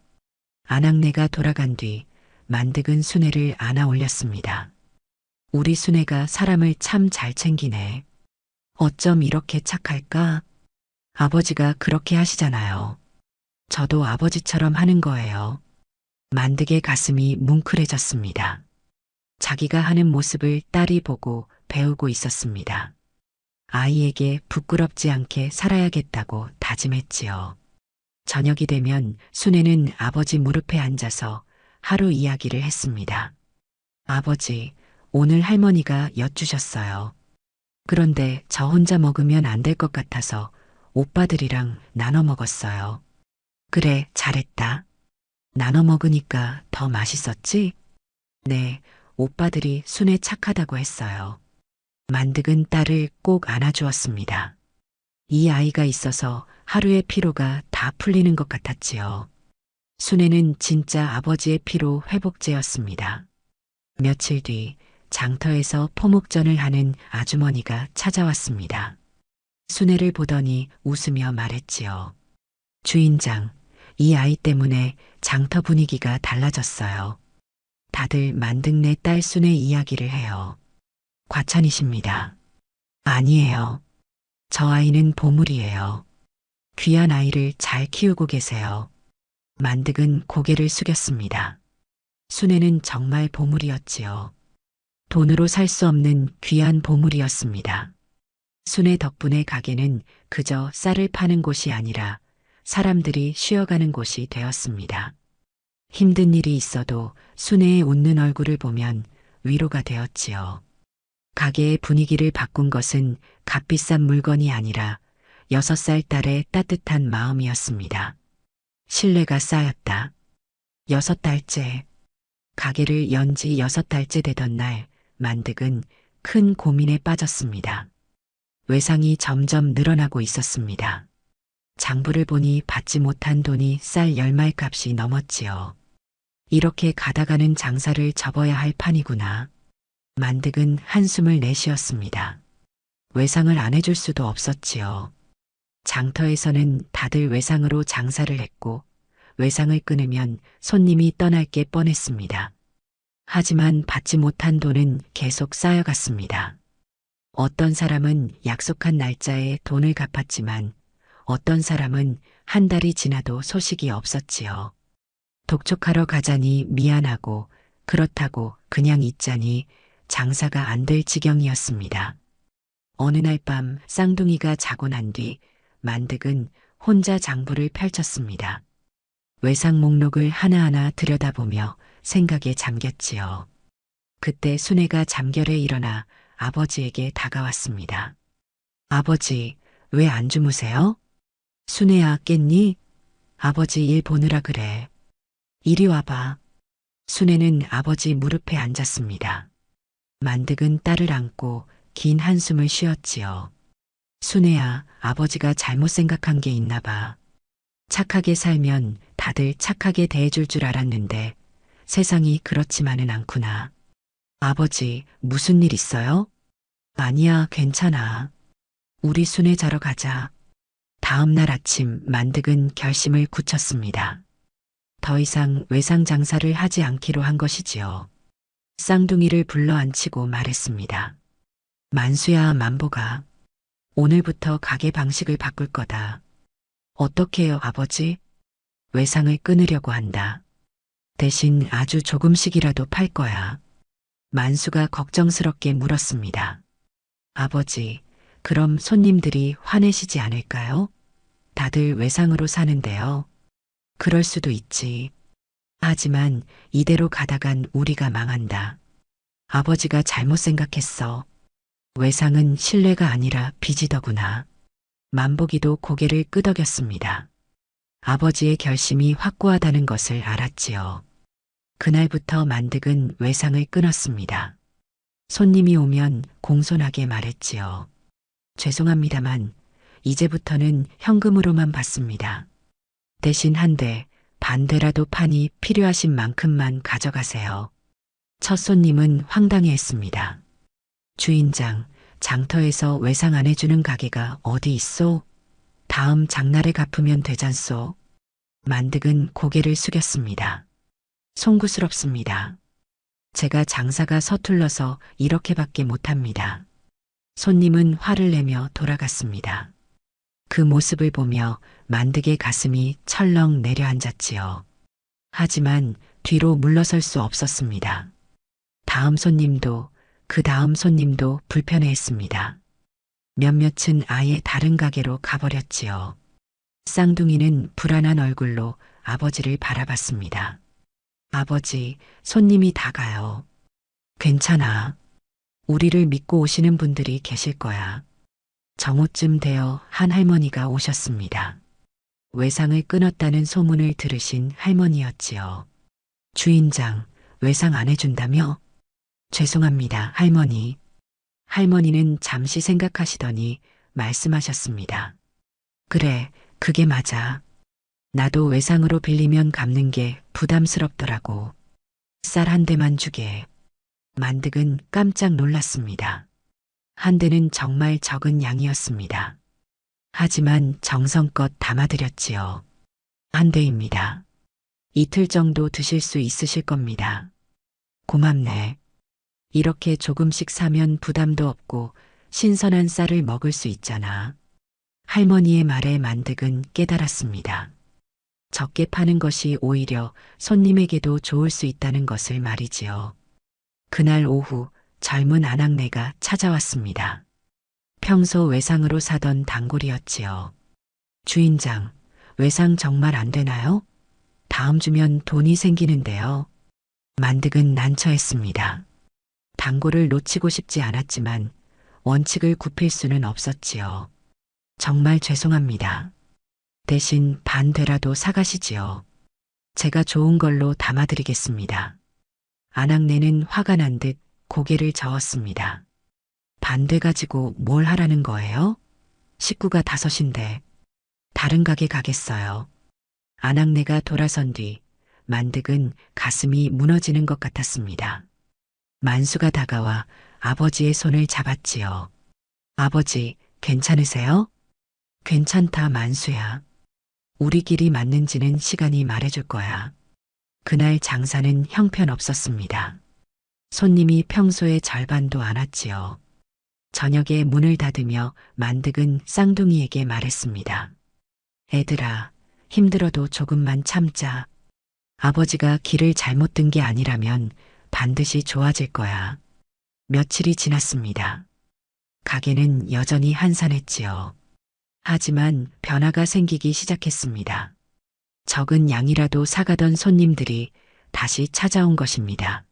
아낙네가 돌아간 뒤 만득은 순애를 안아 올렸습니다. 우리 순애가 사람을 참 잘 챙기네. 어쩜 이렇게 착할까? 아버지가 그렇게 하시잖아요. 저도 아버지처럼 하는 거예요. 만득의 가슴이 뭉클해졌습니다. 자기가 하는 모습을 딸이 보고 배우고 있었습니다. 아이에게 부끄럽지 않게 살아야겠다고 다짐했지요. 저녁이 되면 순애는 아버지 무릎에 앉아서 하루 이야기를 했습니다. 아버지, 오늘 할머니가 엿 주셨어요. 그런데 저 혼자 먹으면 안 될 것 같아서 오빠들이랑 나눠 먹었어요. 그래, 잘했다. 나눠 먹으니까 더 맛있었지? 네, 오빠들이 순애 착하다고 했어요. 만득은 딸을 꼭 안아주었습니다. 이 아이가 있어서 하루의 피로가 다 풀리는 것 같았지요. 순애는 진짜 아버지의 피로 회복제였습니다. 며칠 뒤 장터에서 포목전을 하는 아주머니가 찾아왔습니다. 순애를 보더니 웃으며 말했지요. 주인장, 이 아이 때문에 장터 분위기가 달라졌어요. 다들 만득네 딸 순애 이야기를 해요. 과찬이십니다. 아니에요. 저 아이는 보물이에요. 귀한 아이를 잘 키우고 계세요. 만득은 고개를 숙였습니다. 순애는 정말 보물이었지요. 돈으로 살 수 없는 귀한 보물이었습니다. 순애 덕분에 가게는 그저 쌀을 파는 곳이 아니라 사람들이 쉬어가는 곳이 되었습니다. 힘든 일이 있어도 순애의 웃는 얼굴을 보면 위로가 되었지요. 가게의 분위기를 바꾼 것은 값비싼 물건이 아니라 6살 딸의 따뜻한 마음이었습니다. 신뢰가 쌓였다. 6달째. 가게를 연 지 6달째 되던 날 만득은 큰 고민에 빠졌습니다. 외상이 점점 늘어나고 있었습니다. 장부를 보니 받지 못한 돈이 쌀 10말 값이 넘었지요. 이렇게 가다가는 장사를 접어야 할 판이구나. 만득은 한숨을 내쉬었습니다. 외상을 안 해줄 수도 없었지요. 장터에서는 다들 외상으로 장사를 했고 외상을 끊으면 손님이 떠날 게 뻔했습니다. 하지만 받지 못한 돈은 계속 쌓여갔습니다. 어떤 사람은 약속한 날짜에 돈을 갚았지만 어떤 사람은 한 달이 지나도 소식이 없었지요. 독촉하러 가자니 미안하고 그렇다고 그냥 있자니 장사가 안 될 지경이었습니다. 어느 날 밤 쌍둥이가 자고 난 뒤 만득은 혼자 장부를 펼쳤습니다. 외상 목록을 하나하나 들여다보며 생각에 잠겼지요. 그때 순애가 잠결에 일어나 아버지에게 다가왔습니다. 아버지, 왜 안 주무세요? 순애야, 깼니? 아버지 일 보느라 그래. 이리 와봐. 순애는 아버지 무릎에 앉았습니다. 만득은 딸을 안고 긴 한숨을 쉬었지요. 순애야, 아버지가 잘못 생각한 게 있나 봐. 착하게 살면 다들 착하게 대해줄 줄 알았는데 세상이 그렇지만은 않구나. 아버지, 무슨 일 있어요? 아니야, 괜찮아. 우리 순애 자러 가자. 다음 날 아침 만득은 결심을 굳혔습니다. 더 이상 외상 장사를 하지 않기로 한 것이지요. 쌍둥이를 불러 앉히고 말했습니다. 만수야, 만보가. 오늘부터 가게 방식을 바꿀 거다. 어떻게 해요, 아버지? 외상을 끊으려고 한다. 대신 아주 조금씩이라도 팔 거야. 만수가 걱정스럽게 물었습니다. 아버지, 그럼 손님들이 화내시지 않을까요? 다들 외상으로 사는데요. 그럴 수도 있지. 하지만 이대로 가다간 우리가 망한다. 아버지가 잘못 생각했어. 외상은 신뢰가 아니라 빚이더구나. 만보기도 고개를 끄덕였습니다. 아버지의 결심이 확고하다는 것을 알았지요. 그날부터 만득은 외상을 끊었습니다. 손님이 오면 공손하게 말했지요. 죄송합니다만 이제부터는 현금으로만 받습니다. 대신 한 대, 반 대라도 판이 필요하신 만큼만 가져가세요. 첫 손님은 황당해했습니다. 주인장, 장터에서 외상 안 해주는 가게가 어디 있소? 다음 장날에 갚으면 되잖소. 만득은 고개를 숙였습니다. 송구스럽습니다. 제가 장사가 서툴러서 이렇게밖에 못합니다. 손님은 화를 내며 돌아갔습니다. 그 모습을 보며 만득의 가슴이 철렁 내려앉았지요. 하지만 뒤로 물러설 수 없었습니다. 다음 손님도 그 다음 손님도 불편해했습니다. 몇몇은 아예 다른 가게로 가버렸지요. 쌍둥이는 불안한 얼굴로 아버지를 바라봤습니다. 아버지, 손님이 다 가요. 괜찮아. 우리를 믿고 오시는 분들이 계실 거야. 정오쯤 되어 한 할머니가 오셨습니다. 외상을 끊었다는 소문을 들으신 할머니였지요. 주인장, 외상 안 해준다며? 죄송합니다, 할머니. 할머니는 잠시 생각하시더니 말씀하셨습니다. 그래, 그게 맞아. 나도 외상으로 빌리면 갚는 게 부담스럽더라고. 쌀 한 대만 주게. 만득은 깜짝 놀랐습니다. 한 대는 정말 적은 양이었습니다. 하지만 정성껏 담아드렸지요. 한 대입니다. 이틀 정도 드실 수 있으실 겁니다. 고맙네. 이렇게 조금씩 사면 부담도 없고 신선한 쌀을 먹을 수 있잖아. 할머니의 말에 만득은 깨달았습니다. 적게 파는 것이 오히려 손님에게도 좋을 수 있다는 것을 말이지요. 그날 오후 젊은 아낙네가 찾아왔습니다. 평소 외상으로 사던 단골이었지요. 주인장, 외상 정말 안 되나요? 다음 주면 돈이 생기는데요. 만득은 난처했습니다. 단골을 놓치고 싶지 않았지만 원칙을 굽힐 수는 없었지요. 정말 죄송합니다. 대신 반 대라도 사가시지요. 제가 좋은 걸로 담아드리겠습니다. 아낙네는 화가 난 듯 고개를 저었습니다. 반 대 가지고 뭘 하라는 거예요? 식구가 5인데 다른 가게 가겠어요. 아낙네가 돌아선 뒤 만득은 가슴이 무너지는 것 같았습니다. 만수가 다가와 아버지의 손을 잡았지요. 아버지, 괜찮으세요? 괜찮다, 만수야. 우리끼리 맞는지는 시간이 말해줄 거야. 그날 장사는 형편없었습니다. 손님이 평소의 절반도 안 왔지요. 저녁에 문을 닫으며 만득은 쌍둥이에게 말했습니다. 애들아, 힘들어도 조금만 참자. 아버지가 길을 잘못 든 게 아니라면 반드시 좋아질 거야. 며칠이 지났습니다. 가게는 여전히 한산했지요. 하지만 변화가 생기기 시작했습니다. 적은 양이라도 사가던 손님들이 다시 찾아온 것입니다.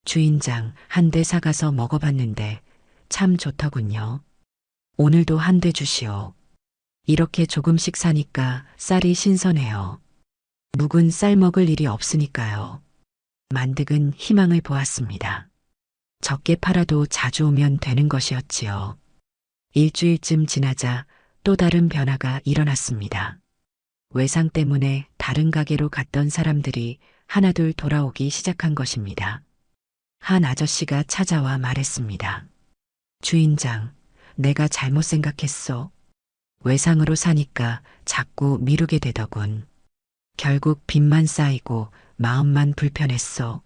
주인장, 한 대 사가서 먹어봤는데 참 좋더군요. 오늘도 한 대 주시오. 이렇게 조금씩 사니까 쌀이 신선해요. 묵은 쌀 먹을 일이 없으니까요. 만득은 희망을 보았습니다. 적게 팔아도 자주 오면 되는 것이었지요. 일주일쯤 지나자 또 다른 변화가 일어났습니다. 외상 때문에 다른 가게로 갔던 사람들이 하나둘 돌아오기 시작한 것입니다. 한 아저씨가 찾아와 말했습니다. 주인장, 내가 잘못 생각했어. 외상으로 사니까 자꾸 미루게 되더군. 결국 빚만 쌓이고 마음만 불편했어.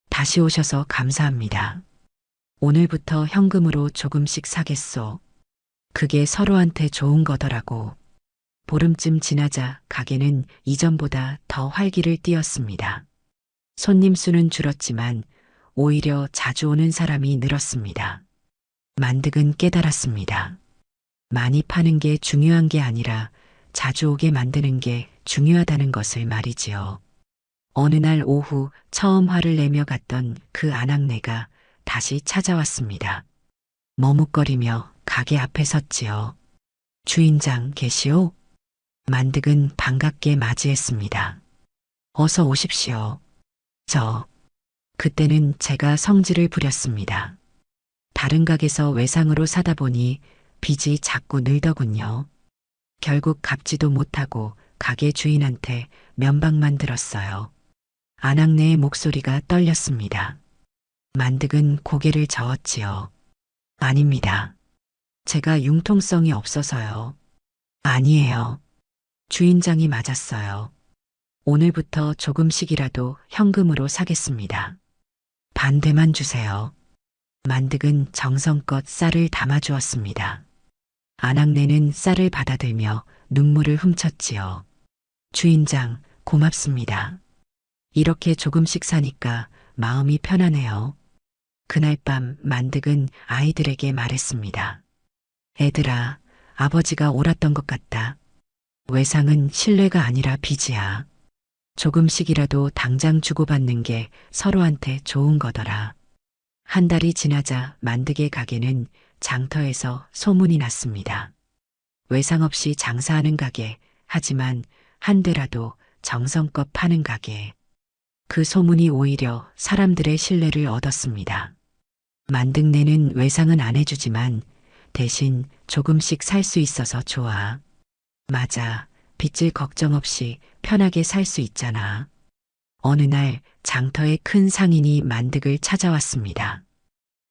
다시 오셔서 감사합니다. 오늘부터 현금으로 조금씩 사겠소. 그게 서로한테 좋은 거더라고. 보름쯤 지나자 가게는 이전보다 더 활기를 띠었습니다. 손님 수는 줄었지만 오히려 자주 오는 사람이 늘었습니다. 만득은 깨달았습니다. 많이 파는 게 중요한 게 아니라 자주 오게 만드는 게 중요하다는 것을 말이지요. 어느 날 오후 처음 화를 내며 갔던 그 아낙네가 다시 찾아왔습니다. 머뭇거리며 가게 앞에 섰지요. 주인장 계시오? 만득은 반갑게 맞이했습니다. 어서 오십시오. 그때는 제가 성질을 부렸습니다. 다른 가게에서 외상으로 사다 보니 빚이 자꾸 늘더군요. 결국 갚지도 못하고 가게 주인한테 면박만 들었어요. 아낙네의 목소리가 떨렸습니다. 만득은 고개를 저었지요. 아닙니다. 제가 융통성이 없어서요. 아니에요. 주인장이 맞았어요. 오늘부터 조금씩이라도 현금으로 사겠습니다. 반대만 주세요. 만득은 정성껏 쌀을 담아주었습니다. 아낙네는 쌀을 받아들며 눈물을 훔쳤지요. 주인장, 고맙습니다. 이렇게 조금씩 사니까 마음이 편하네요. 그날 밤 만득은 아이들에게 말했습니다. 애들아, 아버지가 옳았던 것 같다. 외상은 신뢰가 아니라 빚이야. 조금씩이라도 당장 주고받는 게 서로한테 좋은 거더라. 한 달이 지나자 만득의 가게는 장터에서 소문이 났습니다. 외상 없이 장사하는 가게, 하지만 한 대라도 정성껏 파는 가게. 그 소문이 오히려 사람들의 신뢰를 얻었습니다. 만득네는 외상은 안 해주지만 대신 조금씩 살 수 있어서 좋아. 맞아. 빚질 걱정 없이 편하게 살 수 있잖아. 어느 날 장터에 큰 상인이 만득을 찾아왔습니다.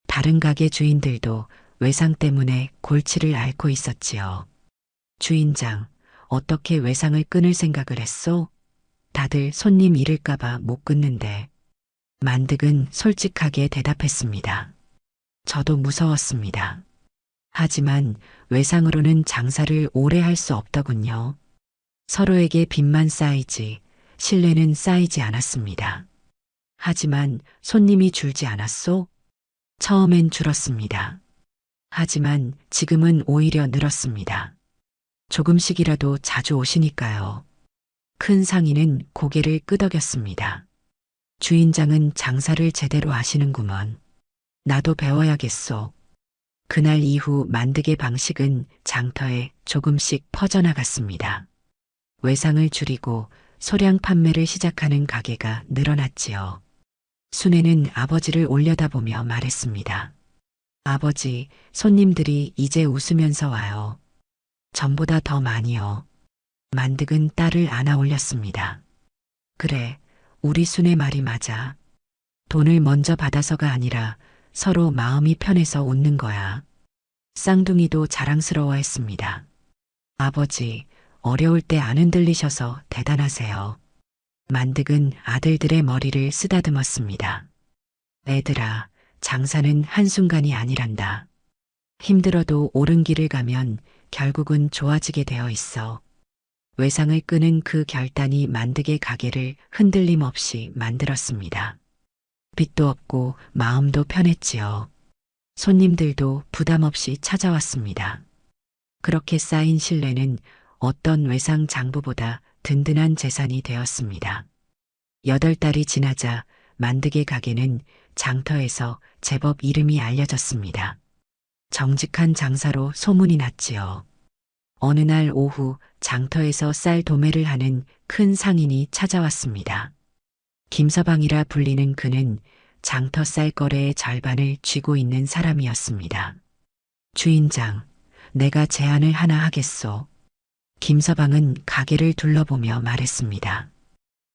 다른 가게 주인들도 외상 때문에 골치를 앓고 있었지요. 주인장, 어떻게 외상을 끊을 생각을 했소? 다들 손님 잃을까봐 못 끊는데. 만득은 솔직하게 대답했습니다. 저도 무서웠습니다. 하지만 외상으로는 장사를 오래 할 수 없더군요. 서로에게 빚만 쌓이지 신뢰는 쌓이지 않았습니다. 하지만 손님이 줄지 않았소? 처음엔 줄었습니다. 하지만 지금은 오히려 늘었습니다. 조금씩이라도 자주 오시니까요. 큰 상인은 고개를 끄덕였습니다. 주인장은 장사를 제대로 아시는구먼. 나도 배워야겠소. 그날 이후 만득의 방식은 장터에 조금씩 퍼져나갔습니다. 외상을 줄이고 소량 판매를 시작하는 가게가 늘어났지요. 순애는 아버지를 올려다보며 말했습니다. 아버지, 손님들이 이제 웃으면서 와요. 전보다 더 많이요. 만득은 딸을 안아 올렸습니다. 그래, 우리 순애 말이 맞아. 돈을 먼저 받아서가 아니라 서로 마음이 편해서 웃는 거야. 쌍둥이도 자랑스러워했습니다. 아버지, 어려울 때 안 흔들리셔서 대단하세요. 만득은 아들들의 머리를 쓰다듬었습니다. 애들아, 장사는 한순간이 아니란다. 힘들어도 옳은 길을 가면 결국은 좋아지게 되어 있어. 외상을 끄는 그 결단이 만득의 가게를 흔들림 없이 만들었습니다. 빚도 없고 마음도 편했지요. 손님들도 부담 없이 찾아왔습니다. 그렇게 쌓인 신뢰는 어떤 외상 장부보다 든든한 재산이 되었습니다. 8달이 지나자 만드개 가게는 장터에서 제법 이름이 알려졌습니다. 정직한 장사로 소문이 났지요. 어느 날 오후 장터에서 쌀 도매를 하는 큰 상인이 찾아왔습니다. 김서방이라 불리는 그는 장터 쌀 거래의 절반을 쥐고 있는 사람이었습니다. 주인장, 내가 제안을 하나 하겠소. 김서방은 가게를 둘러보며 말했습니다.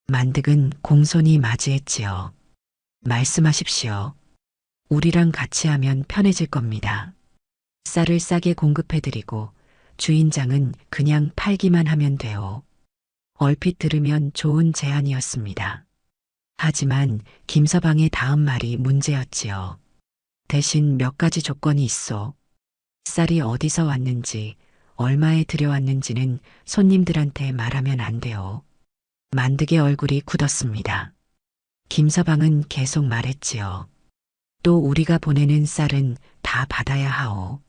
만득은 공손히 맞이했지요. 말씀하십시오. 우리랑 같이 하면 편해질 겁니다. 쌀을 싸게 공급해드리고 주인장은 그냥 팔기만 하면 돼요. 얼핏 들으면 좋은 제안이었습니다. 하지만 김서방의 다음 말이 문제였지요. 대신 몇 가지 조건이 있어. 쌀이 어디서 왔는지, 얼마에 들여왔는지는 손님들한테 말하면 안 돼요. 만득의 얼굴이 굳었습니다. 김서방은 계속 말했지요. 또 우리가 보내는 쌀은 다 받아야 하오.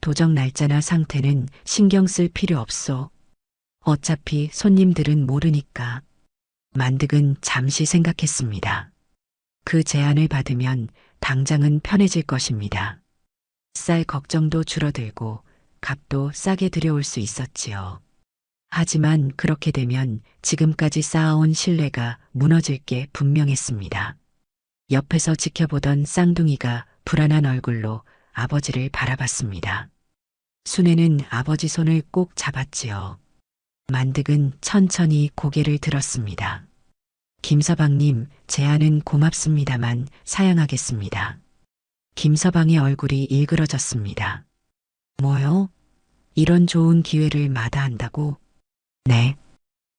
도적 날짜나 상태는 신경 쓸 필요 없소. 어차피 손님들은 모르니까. 만득은 잠시 생각했습니다. 그 제안을 받으면 당장은 편해질 것입니다. 쌀 걱정도 줄어들고 값도 싸게 들여올 수 있었지요. 하지만 그렇게 되면 지금까지 쌓아온 신뢰가 무너질 게 분명했습니다. 옆에서 지켜보던 쌍둥이가 불안한 얼굴로 아버지를 바라봤습니다. 순애는 아버지 손을 꼭 잡았지요. 만득은 천천히 고개를 들었습니다. 김서방님, 제안은 고맙습니다만 사양하겠습니다. 김서방의 얼굴이 일그러졌습니다. 뭐요? 이런 좋은 기회를 마다한다고? 네.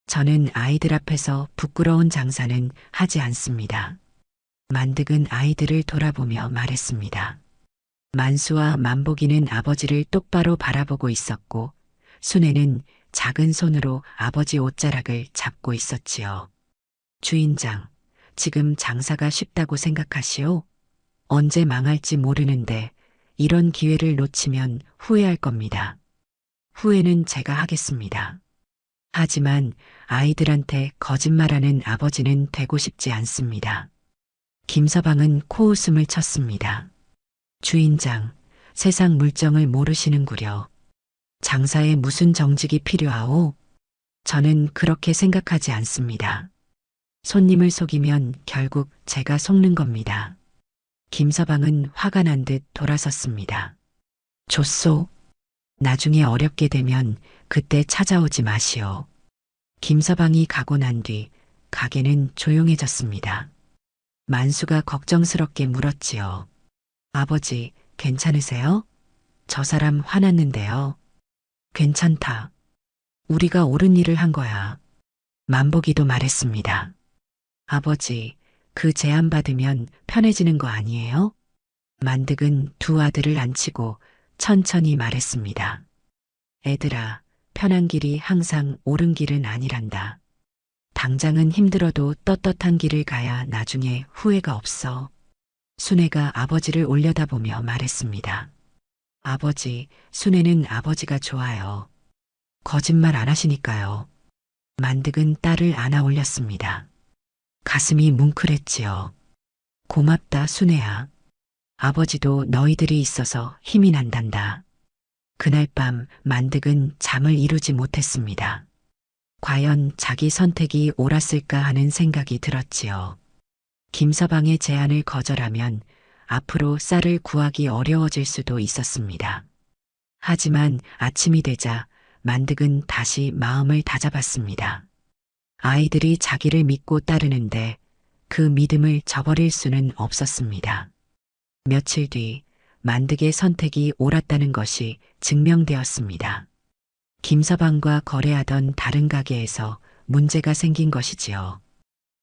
저는 아이들 앞에서 부끄러운 장사는 하지 않습니다. 만득은 아이들을 돌아보며 말했습니다. 만수와 만복이는 아버지를 똑바로 바라보고 있었고 순애는 작은 손으로 아버지 옷자락을 잡고 있었지요. 주인장, 지금 장사가 쉽다고 생각하시오? 언제 망할지 모르는데 이런 기회를 놓치면 후회할 겁니다. 후회는 제가 하겠습니다. 하지만 아이들한테 거짓말하는 아버지는 되고 싶지 않습니다. 김서방은 코웃음을 쳤습니다. 주인장, 세상 물정을 모르시는구려. 장사에 무슨 정직이 필요하오? 저는 그렇게 생각하지 않습니다. 손님을 속이면 결국 제가 속는 겁니다. 김서방은 화가 난 듯 돌아섰습니다. 좋소. 나중에 어렵게 되면 그때 찾아오지 마시오. 김서방이 가고 난 뒤 가게는 조용해졌습니다. 만수가 걱정스럽게 물었지요. 아버지, 괜찮으세요? 저 사람 화났는데요. 괜찮다. 우리가 옳은 일을 한 거야. 만복이도 말했습니다. 아버지, 그 제안 받으면 편해지는 거 아니에요? 만득은 두 아들을 앉히고 천천히 말했습니다. 애들아, 편한 길이 항상 옳은 길은 아니란다. 당장은 힘들어도 떳떳한 길을 가야 나중에 후회가 없어. 순애가 아버지를 올려다보며 말했습니다. 아버지, 순애는 아버지가 좋아요. 거짓말 안 하시니까요. 만득은 딸을 안아 올렸습니다. 가슴이 뭉클했지요. 고맙다, 순애야. 아버지도 너희들이 있어서 힘이 난단다. 그날 밤 만득은 잠을 이루지 못했습니다. 과연 자기 선택이 옳았을까 하는 생각이 들었지요. 김서방의 제안을 거절하면 앞으로 쌀을 구하기 어려워질 수도 있었습니다. 하지만 아침이 되자 만득은 다시 마음을 다잡았습니다. 아이들이 자기를 믿고 따르는데 그 믿음을 저버릴 수는 없었습니다. 며칠 뒤 만득의 선택이 옳았다는 것이 증명되었습니다. 김서방과 거래하던 다른 가게에서 문제가 생긴 것이지요.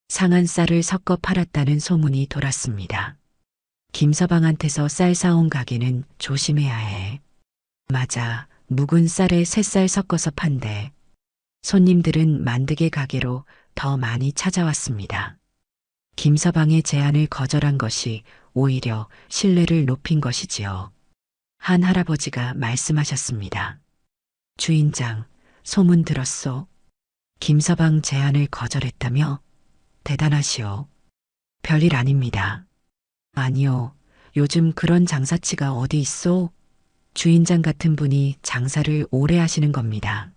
상한 쌀을 섞어 팔았다는 소문이 돌았습니다. 김서방한테서 쌀 사온 가게는 조심해야 해. 맞아, 묵은 쌀에 새쌀 섞어서 판대. 손님들은 만득의 가게로 더 많이 찾아왔습니다. 김서방의 제안을 거절한 것이 오히려 신뢰를 높인 것이지요. 한 할아버지가 말씀하셨습니다. 주인장, 소문 들었소. 김서방 제안을 거절했다며? 대단하시오. 별일 아닙니다. 아니요. 요즘 그런 장사치가 어디 있소? 주인장 같은 분이 장사를 오래 하시는 겁니다.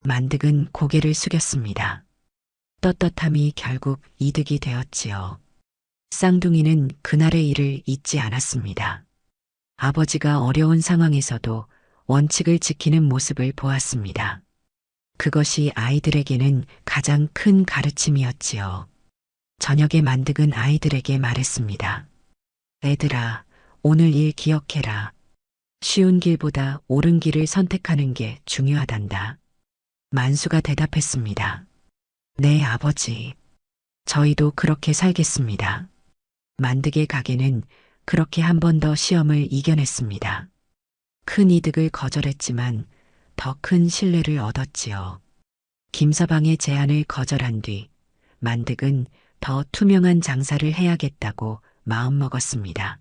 만득은 고개를 숙였습니다. 떳떳함이 결국 이득이 되었지요. 쌍둥이는 그날의 일을 잊지 않았습니다. 아버지가 어려운 상황에서도 원칙을 지키는 모습을 보았습니다. 그것이 아이들에게는 가장 큰 가르침이었지요. 저녁에 만득은 아이들에게 말했습니다. 애들아, 오늘 일 기억해라. 쉬운 길보다 옳은 길을 선택하는 게 중요하단다. 만수가 대답했습니다. 네, 아버지. 저희도 그렇게 살겠습니다. 만득의 가게는 그렇게 한 번 더 시험을 이겨냈습니다. 큰 이득을 거절했지만 더 큰 신뢰를 얻었지요. 김서방의 제안을 거절한 뒤 만득은 더 투명한 장사를 해야겠다고 마음먹었습니다.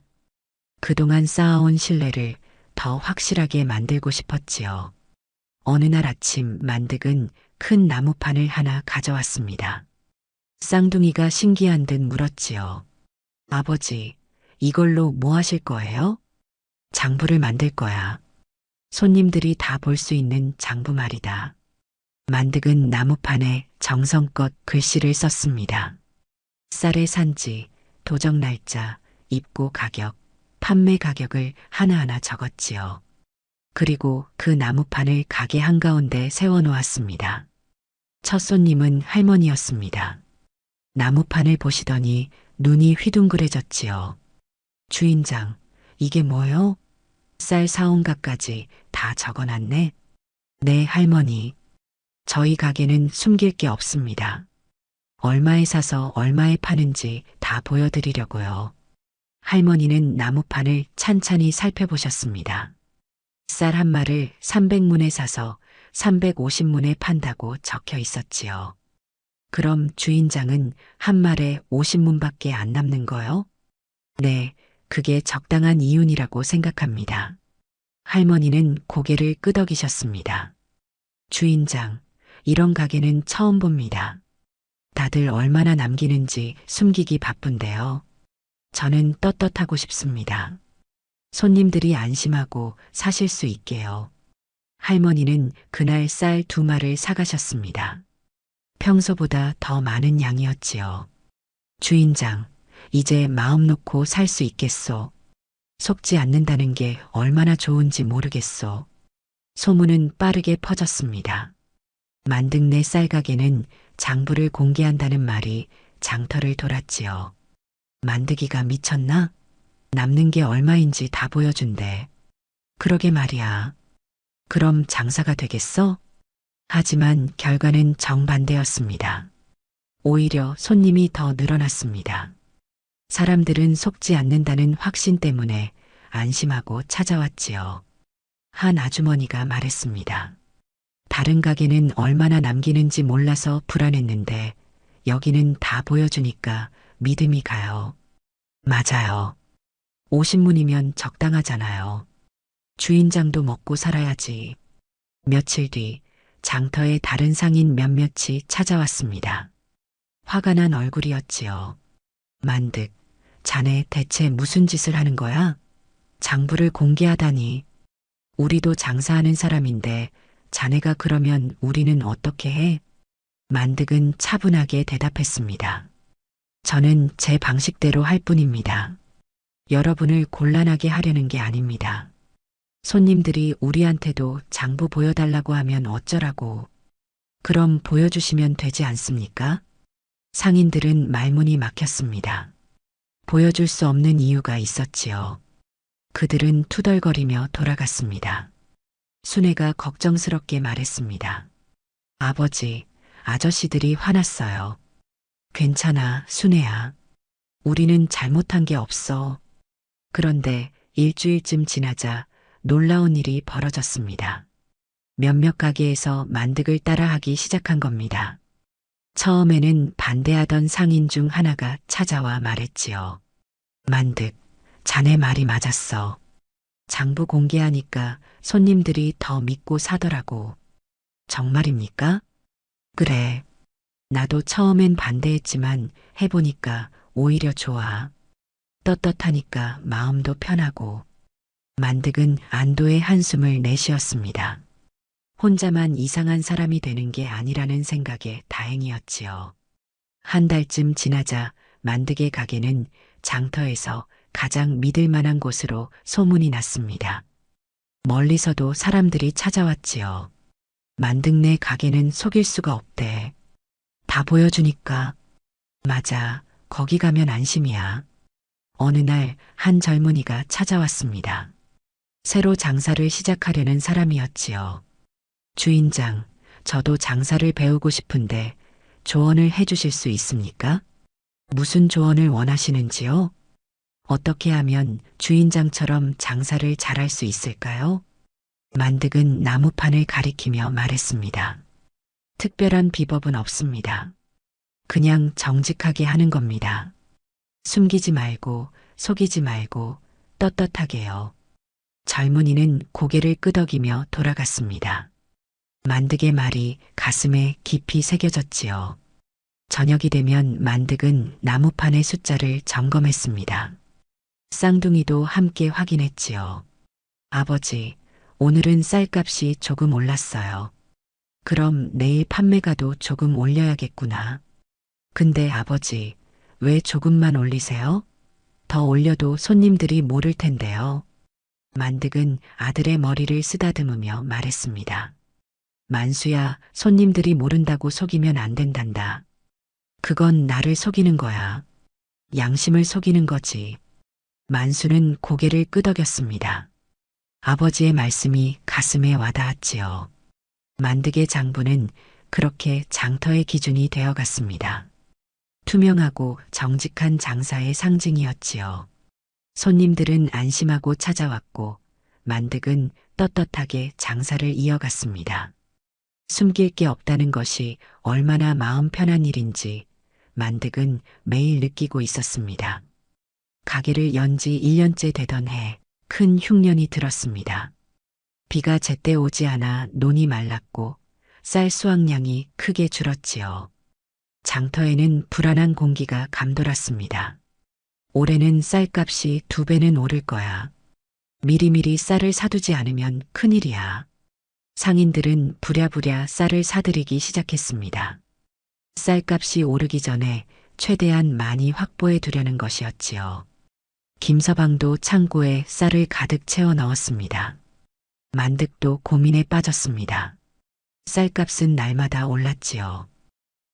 그동안 쌓아온 신뢰를 더 확실하게 만들고 싶었지요. 어느 날 아침 만득은 큰 나무판을 하나 가져왔습니다. 쌍둥이가 신기한 듯 물었지요. 아버지, 이걸로 뭐 하실 거예요? 장부를 만들 거야. 손님들이 다 볼 수 있는 장부 말이다. 만득은 나무판에 정성껏 글씨를 썼습니다. 쌀의 산지, 도적 날짜, 입고 가격, 판매 가격을 하나하나 적었지요. 그리고 그 나무판을 가게 한가운데 세워놓았습니다. 첫 손님은 할머니였습니다. 나무판을 보시더니 눈이 휘둥그레졌지요. 주인장, 이게 뭐요? 쌀 사온가까지 다 적어놨네. 네, 할머니. 저희 가게는 숨길 게 없습니다. 얼마에 사서 얼마에 파는지 다 보여드리려고요. 할머니는 나무판을 찬찬히 살펴보셨습니다. 쌀 한 마를 300문에 사서 350문에 판다고 적혀 있었지요. 그럼 주인장은 한 말에 50문밖에 안 남는 거요? 네, 그게 적당한 이윤이라고 생각합니다. 할머니는 고개를 끄덕이셨습니다. 주인장, 이런 가게는 처음 봅니다. 다들 얼마나 남기는지 숨기기 바쁜데요. 저는 떳떳하고 싶습니다. 손님들이 안심하고 사실 수 있게요. 할머니는 그날 쌀 2마를 사가셨습니다. 평소보다 더 많은 양이었지요. 주인장, 이제 마음 놓고 살 수 있겠소. 속지 않는다는 게 얼마나 좋은지 모르겠소. 소문은 빠르게 퍼졌습니다. 만등네 쌀가게는 장부를 공개한다는 말이 장터를 돌았지요. 만드기가 미쳤나? 남는 게 얼마인지 다 보여준대. 그러게 말이야. 그럼 장사가 되겠어? 하지만 결과는 정반대였습니다. 오히려 손님이 더 늘어났습니다. 사람들은 속지 않는다는 확신 때문에 안심하고 찾아왔지요. 한 아주머니가 말했습니다. 다른 가게는 얼마나 남기는지 몰라서 불안했는데 여기는 다 보여주니까 믿음이 가요. 맞아요. 50문이면 적당하잖아요. 주인장도 먹고 살아야지. 며칠 뒤 장터에 다른 상인 몇몇이 찾아왔습니다. 화가 난 얼굴이었지요. 만득, 자네 대체 무슨 짓을 하는 거야? 장부를 공개하다니. 우리도 장사하는 사람인데 자네가 그러면 우리는 어떻게 해? 만득은 차분하게 대답했습니다. 저는 제 방식대로 할 뿐입니다. 여러분을 곤란하게 하려는 게 아닙니다. 손님들이 우리한테도 장부 보여달라고 하면 어쩌라고. 그럼 보여주시면 되지 않습니까? 상인들은 말문이 막혔습니다. 보여줄 수 없는 이유가 있었지요. 그들은 투덜거리며 돌아갔습니다. 순애가 걱정스럽게 말했습니다. 아버지, 아저씨들이 화났어요. 괜찮아, 순애야. 우리는 잘못한 게 없어. 그런데 일주일쯤 지나자 놀라운 일이 벌어졌습니다. 몇몇 가게에서 만득을 따라하기 시작한 겁니다. 처음에는 반대하던 상인 중 하나가 찾아와 말했지요. 만득, 자네 말이 맞았어. 장부 공개하니까 손님들이 더 믿고 사더라고. 정말입니까? 그래. 나도 처음엔 반대했지만 해보니까 오히려 좋아. 떳떳하니까 마음도 편하고. 만득은 안도의 한숨을 내쉬었습니다. 혼자만 이상한 사람이 되는 게 아니라는 생각에 다행이었지요. 한 달쯤 지나자 만득의 가게는 장터에서 가장 믿을 만한 곳으로 소문이 났습니다. 멀리서도 사람들이 찾아왔지요. 만득네 가게는 속일 수가 없대. 다 보여주니까. 맞아, 거기 가면 안심이야. 어느 날 한 젊은이가 찾아왔습니다. 새로 장사를 시작하려는 사람이었지요. 주인장, 저도 장사를 배우고 싶은데 조언을 해주실 수 있습니까? 무슨 조언을 원하시는지요? 어떻게 하면 주인장처럼 장사를 잘할 수 있을까요? 만득은 나무판을 가리키며 말했습니다. 특별한 비법은 없습니다. 그냥 정직하게 하는 겁니다. 숨기지 말고 속이지 말고 떳떳하게요. 젊은이는 고개를 끄덕이며 돌아갔습니다. 만득의 말이 가슴에 깊이 새겨졌지요. 저녁이 되면 만득은 나무판의 숫자를 점검했습니다. 쌍둥이도 함께 확인했지요. 아버지, 오늘은 쌀값이 조금 올랐어요. 그럼 내일 판매가도 조금 올려야겠구나. 근데 아버지, 왜 조금만 올리세요? 더 올려도 손님들이 모를 텐데요. 만득은 아들의 머리를 쓰다듬으며 말했습니다. 만수야, 손님들이 모른다고 속이면 안 된단다. 그건 나를 속이는 거야. 양심을 속이는 거지. 만수는 고개를 끄덕였습니다. 아버지의 말씀이 가슴에 와닿았지요. 만득의 장부는 그렇게 장터의 기준이 되어갔습니다. 투명하고 정직한 장사의 상징이었지요. 손님들은 안심하고 찾아왔고 만득은 떳떳하게 장사를 이어갔습니다. 숨길 게 없다는 것이 얼마나 마음 편한 일인지 만득은 매일 느끼고 있었습니다. 가게를 연 지 1년째 되던 해 큰 흉년이 들었습니다. 비가 제때 오지 않아 논이 말랐고 쌀 수확량이 크게 줄었지요. 장터에는 불안한 공기가 감돌았습니다. 올해는 쌀값이 2배는 오를 거야. 미리미리 쌀을 사두지 않으면 큰일이야. 상인들은 부랴부랴 쌀을 사들이기 시작했습니다. 쌀값이 오르기 전에 최대한 많이 확보해 두려는 것이었지요. 김서방도 창고에 쌀을 가득 채워 넣었습니다. 만득도 고민에 빠졌습니다. 쌀값은 날마다 올랐지요.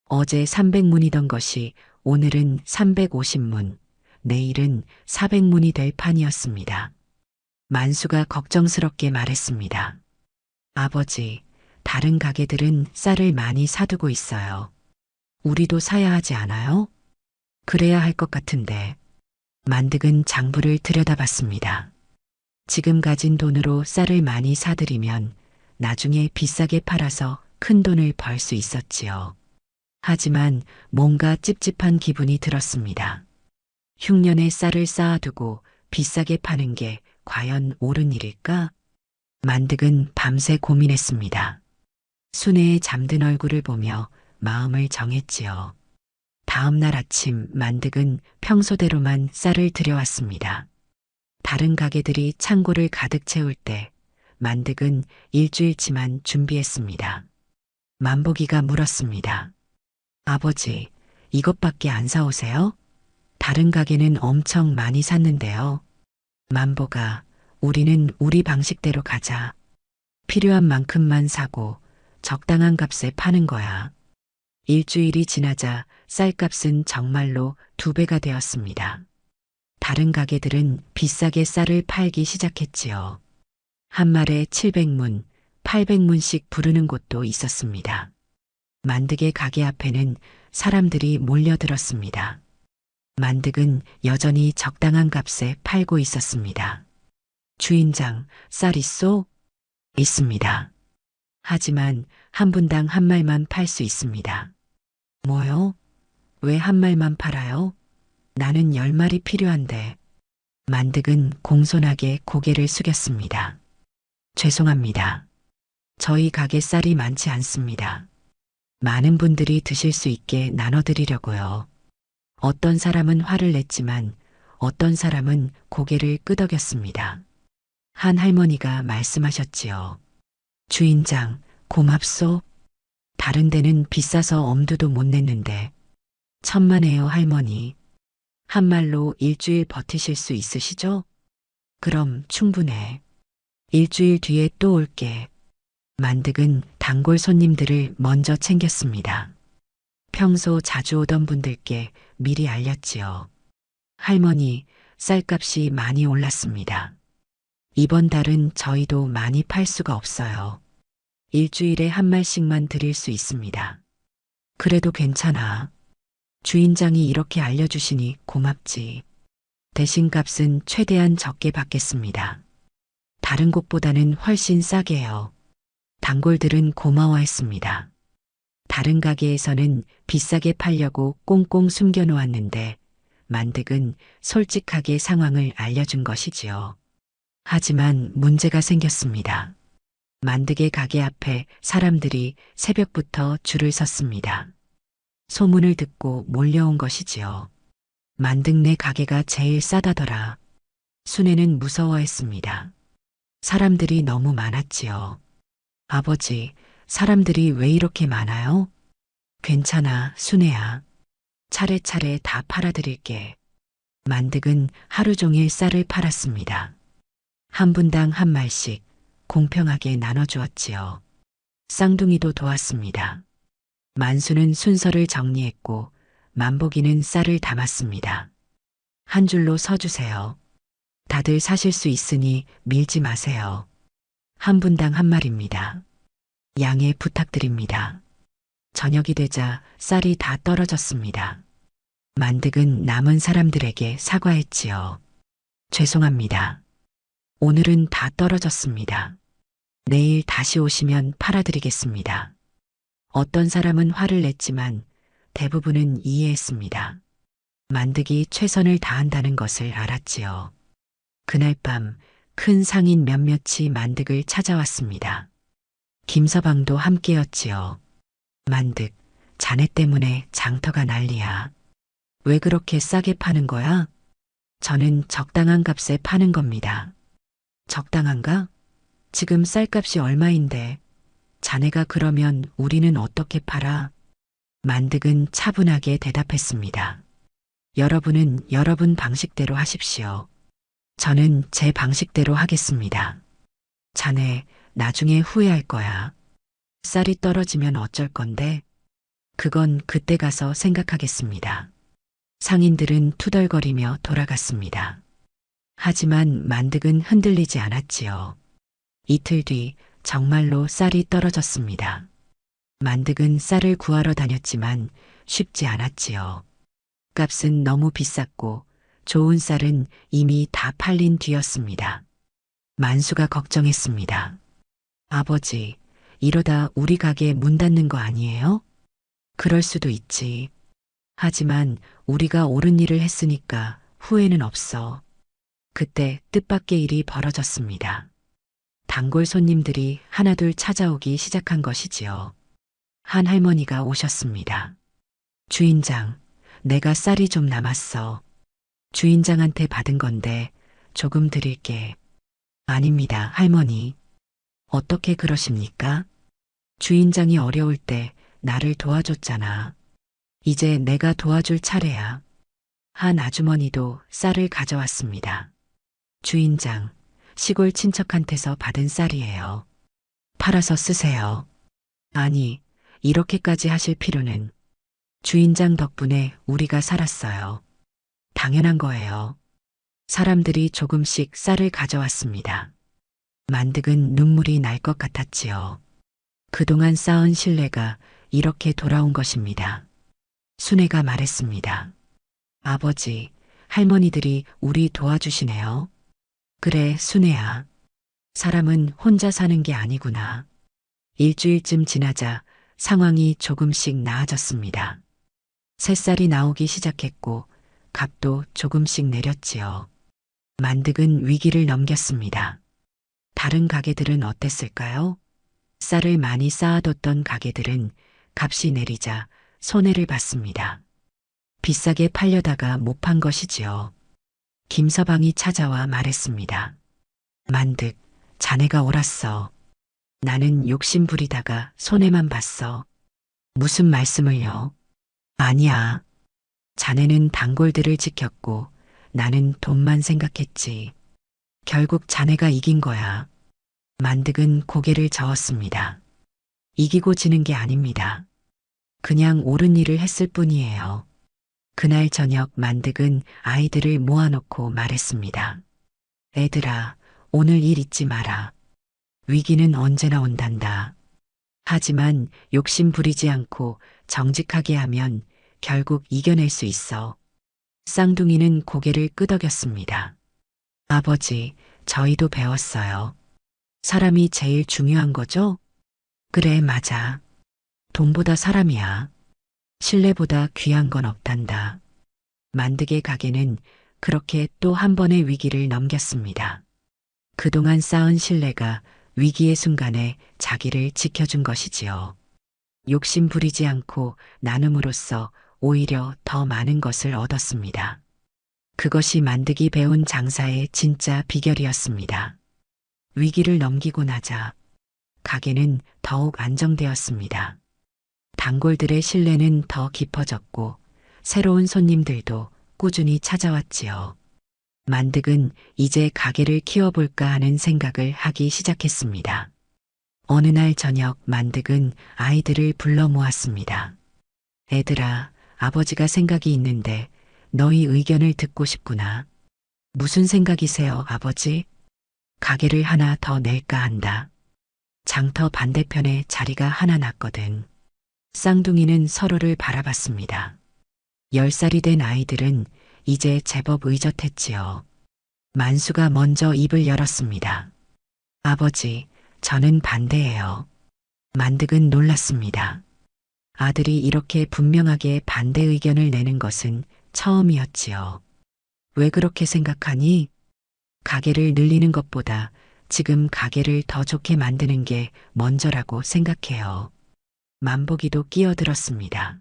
어제 300문이던 것이 오늘은 350문, 내일은 400문이 될 판이었습니다. 만수가 걱정스럽게 말했습니다. 아버지, 다른 가게들은 쌀을 많이 사두고 있어요. 우리도 사야 하지 않아요? 그래야 할 것 같은데. 만득은 장부를 들여다봤습니다. 지금 가진 돈으로 쌀을 많이 사들이면 나중에 비싸게 팔아서 큰 돈을 벌 수 있었지요. 하지만 뭔가 찝찝한 기분이 들었습니다. 흉년에 쌀을 쌓아두고 비싸게 파는 게 과연 옳은 일일까? 만득은 밤새 고민했습니다. 순애의 잠든 얼굴을 보며 마음을 정했지요. 다음 날 아침 만득은 평소대로만 쌀을 들여왔습니다. 다른 가게들이 창고를 가득 채울 때 만득은 일주일치만 준비했습니다. 만복이가 물었습니다. 아버지, 이것밖에 안 사오세요? 다른 가게는 엄청 많이 샀는데요. 만보가, 우리는 우리 방식대로 가자. 필요한 만큼만 사고 적당한 값에 파는 거야. 일주일이 지나자 쌀값은 정말로 2배가 되었습니다. 다른 가게들은 비싸게 쌀을 팔기 시작했지요. 한 말에 700문, 800문씩 부르는 곳도 있었습니다. 만득의 가게 앞에는 사람들이 몰려들었습니다. 만득은 여전히 적당한 값에 팔고 있었습니다. 주인장, 쌀 있소? 있습니다. 하지만 한 분당 한 말만 팔 수 있습니다. 뭐요? 왜 한 말만 팔아요? 나는 10마리 필요한데. 만득은 공손하게 고개를 숙였습니다. 죄송합니다. 저희 가게 쌀이 많지 않습니다. 많은 분들이 드실 수 있게 나눠드리려고요. 어떤 사람은 화를 냈지만 어떤 사람은 고개를 끄덕였습니다. 한 할머니가 말씀하셨지요. 주인장, 고맙소. 다른 데는 비싸서 엄두도 못 냈는데. 천만에요, 할머니. 한 말로 일주일 버티실 수 있으시죠? 그럼 충분해. 일주일 뒤에 또 올게. 만득은 단골 손님들을 먼저 챙겼습니다. 평소 자주 오던 분들께 미리 알렸지요. 할머니, 쌀값이 많이 올랐습니다. 이번 달은 저희도 많이 팔 수가 없어요. 일주일에 한 말씩만 드릴 수 있습니다. 그래도 괜찮아. 주인장이 이렇게 알려주시니 고맙지. 대신 값은 최대한 적게 받겠습니다. 다른 곳보다는 훨씬 싸게요. 단골들은 고마워했습니다. 다른 가게에서는 비싸게 팔려고 꽁꽁 숨겨놓았는데 만득은 솔직하게 상황을 알려준 것이지요. 하지만 문제가 생겼습니다. 만득의 가게 앞에 사람들이 새벽부터 줄을 섰습니다. 소문을 듣고 몰려온 것이지요. 만득네 가게가 제일 싸다더라. 순애는 무서워했습니다. 사람들이 너무 많았지요. 아버지, 사람들이 왜 이렇게 많아요? 괜찮아, 순애야. 차례차례 다 팔아드릴게. 만득은 하루 종일 쌀을 팔았습니다. 한 분당 한 말씩 공평하게 나눠주었지요. 쌍둥이도 도왔습니다. 만수는 순서를 정리했고 만복이는 쌀을 담았습니다. 한 줄로 서주세요. 다들 사실 수 있으니 밀지 마세요. 한 분당 한 말입니다. 양해 부탁드립니다. 저녁이 되자 쌀이 다 떨어졌습니다. 만득은 남은 사람들에게 사과했지요. 죄송합니다. 오늘은 다 떨어졌습니다. 내일 다시 오시면 팔아드리겠습니다. 어떤 사람은 화를 냈지만 대부분은 이해했습니다. 만득이 최선을 다한다는 것을 알았지요. 그날 밤 큰 상인 몇몇이 만득을 찾아왔습니다. 김서방도 함께였지요. 만득, 자네 때문에 장터가 난리야. 왜 그렇게 싸게 파는 거야? 저는 적당한 값에 파는 겁니다. 적당한가? 지금 쌀값이 얼마인데 자네가 그러면 우리는 어떻게 팔아? 만득은 차분하게 대답했습니다. 여러분은 여러분 방식대로 하십시오. 저는 제 방식대로 하겠습니다. 자네 나중에 후회할 거야. 쌀이 떨어지면 어쩔 건데? 그건 그때 가서 생각하겠습니다. 상인들은 투덜거리며 돌아갔습니다. 하지만 만득은 흔들리지 않았지요. 이틀 뒤 정말로 쌀이 떨어졌습니다. 만득은 쌀을 구하러 다녔지만 쉽지 않았지요. 값은 너무 비쌌고 좋은 쌀은 이미 다 팔린 뒤였습니다. 만수가 걱정했습니다. 아버지, 이러다 우리 가게 문 닫는 거 아니에요? 그럴 수도 있지. 하지만 우리가 옳은 일을 했으니까 후회는 없어. 그때 뜻밖의 일이 벌어졌습니다. 단골 손님들이 하나둘 찾아오기 시작한 것이지요. 한 할머니가 오셨습니다. 주인장, 내가 쌀이 좀 남았어. 주인장한테 받은 건데 조금 드릴게. 아닙니다, 할머니. 어떻게 그러십니까? 주인장이 어려울 때 나를 도와줬잖아. 이제 내가 도와줄 차례야. 한 아주머니도 쌀을 가져왔습니다. 주인장, 시골 친척한테서 받은 쌀이에요. 팔아서 쓰세요. 아니, 이렇게까지 하실 필요는. 주인장 덕분에 우리가 살았어요. 당연한 거예요. 사람들이 조금씩 쌀을 가져왔습니다. 만득은 눈물이 날 것 같았지요. 그동안 쌓은 신뢰가 이렇게 돌아온 것입니다. 순애가 말했습니다. 아버지, 할머니들이 우리 도와주시네요. 그래, 순애야. 사람은 혼자 사는 게 아니구나. 일주일쯤 지나자 상황이 조금씩 나아졌습니다. 새살이 나오기 시작했고 값도 조금씩 내렸지요. 만득은 위기를 넘겼습니다. 다른 가게들은 어땠을까요? 쌀을 많이 쌓아뒀던 가게들은 값이 내리자 손해를 봤습니다. 비싸게 팔려다가 못 판 것이지요. 김서방이 찾아와 말했습니다. 만득, 자네가 옳았어. 나는 욕심 부리다가 손해만 봤어. 무슨 말씀을요? 아니야. 자네는 단골들을 지켰고 나는 돈만 생각했지. 결국 자네가 이긴 거야. 만득은 고개를 저었습니다. 이기고 지는 게 아닙니다. 그냥 옳은 일을 했을 뿐이에요. 그날 저녁 만득은 아이들을 모아놓고 말했습니다. 애들아, 오늘 일 잊지 마라. 위기는 언제나 온단다. 하지만 욕심 부리지 않고 정직하게 하면 결국 이겨낼 수 있어. 쌍둥이는 고개를 끄덕였습니다. 아버지, 저희도 배웠어요. 사람이 제일 중요한 거죠? 그래, 맞아. 돈보다 사람이야. 신뢰보다 귀한 건 없단다. 만득의 가게는 그렇게 또 한 번의 위기를 넘겼습니다. 그동안 쌓은 신뢰가 위기의 순간에 자기를 지켜준 것이지요. 욕심 부리지 않고 나눔으로써 오히려 더 많은 것을 얻었습니다. 그것이 만득이 배운 장사의 진짜 비결이었습니다. 위기를 넘기고 나자 가게는 더욱 안정되었습니다. 단골들의 신뢰는 더 깊어졌고 새로운 손님들도 꾸준히 찾아왔지요. 만득은 이제 가게를 키워볼까 하는 생각을 하기 시작했습니다. 어느 날 저녁 만득은 아이들을 불러 모았습니다. 애들아, 아버지가 생각이 있는데 너희 의견을 듣고 싶구나. 무슨 생각이세요, 아버지? 가게를 하나 더 낼까 한다. 장터 반대편에 자리가 하나 났거든. 쌍둥이는 서로를 바라봤습니다. 10살이 된 아이들은 이제 제법 의젓했지요. 만수가 먼저 입을 열었습니다. 아버지, 저는 반대예요. 만득은 놀랐습니다. 아들이 이렇게 분명하게 반대 의견을 내는 것은 처음이었지요. 왜 그렇게 생각하니? 가게를 늘리는 것보다 지금 가게를 더 좋게 만드는 게 먼저라고 생각해요. 만복이도 끼어들었습니다.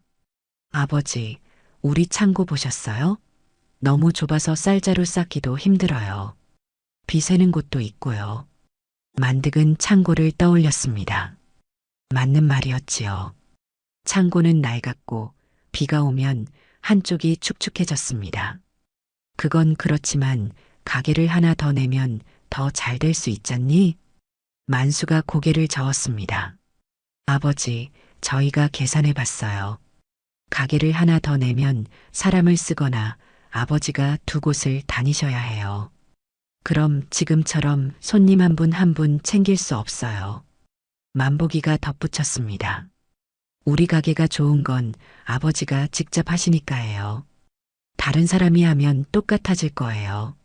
아버지, 우리 창고 보셨어요? 너무 좁아서 쌀자루 쌓기도 힘들어요. 비 새는 곳도 있고요. 만득은 창고를 떠올렸습니다. 맞는 말이었지요. 창고는 낡았고 비가 오면 한쪽이 축축해졌습니다. 그건 그렇지만 가게를 하나 더 내면 더 잘 될 수 있잖니? 만수가 고개를 저었습니다. 아버지, 저희가 계산해 봤어요. 가게를 하나 더 내면 사람을 쓰거나 아버지가 두 곳을 다니셔야 해요. 그럼 지금처럼 손님 한 분 한 분 챙길 수 없어요. 만복이가 덧붙였습니다. 우리 가게가 좋은 건 아버지가 직접 하시니까예요. 다른 사람이 하면 똑같아질 거예요.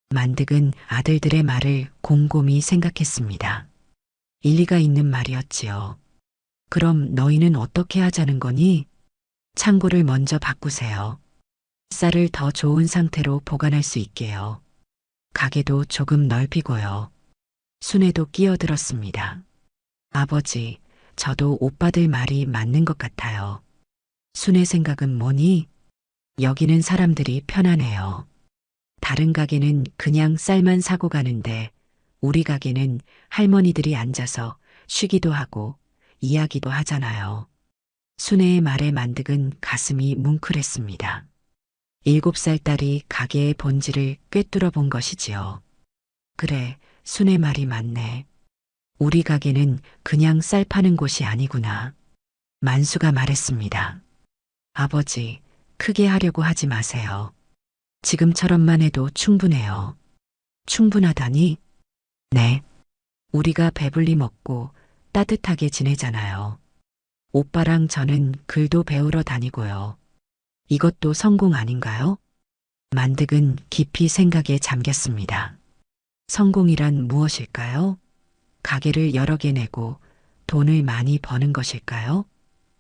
만득은 아들들의 말을 곰곰이 생각했습니다. 일리가 있는 말이었지요. 그럼 너희는 어떻게 하자는 거니? 창고를 먼저 바꾸세요. 쌀을 더 좋은 상태로 보관할 수 있게요. 가게도 조금 넓히고요. 순애도 끼어들었습니다. 아버지, 저도 오빠들 말이 맞는 것 같아요. 순애 생각은 뭐니? 여기는 사람들이 편하네요. 다른 가게는 그냥 쌀만 사고 가는데 우리 가게는 할머니들이 앉아서 쉬기도 하고 이야기도 하잖아요. 순애의 말에 만득은 가슴이 뭉클했습니다. 7살 딸이 가게의 본질을 꿰뚫어 본 것이지요. 그래, 순애 말이 맞네. 우리 가게는 그냥 쌀 파는 곳이 아니구나. 만수가 말했습니다. 아버지, 크게 하려고 하지 마세요. 지금처럼만 해도 충분해요. 충분하다니? 네. 우리가 배불리 먹고 따뜻하게 지내잖아요. 오빠랑 저는 글도 배우러 다니고요. 이것도 성공 아닌가요? 만득은 깊이 생각에 잠겼습니다. 성공이란 무엇일까요? 가게를 여러 개 내고 돈을 많이 버는 것일까요?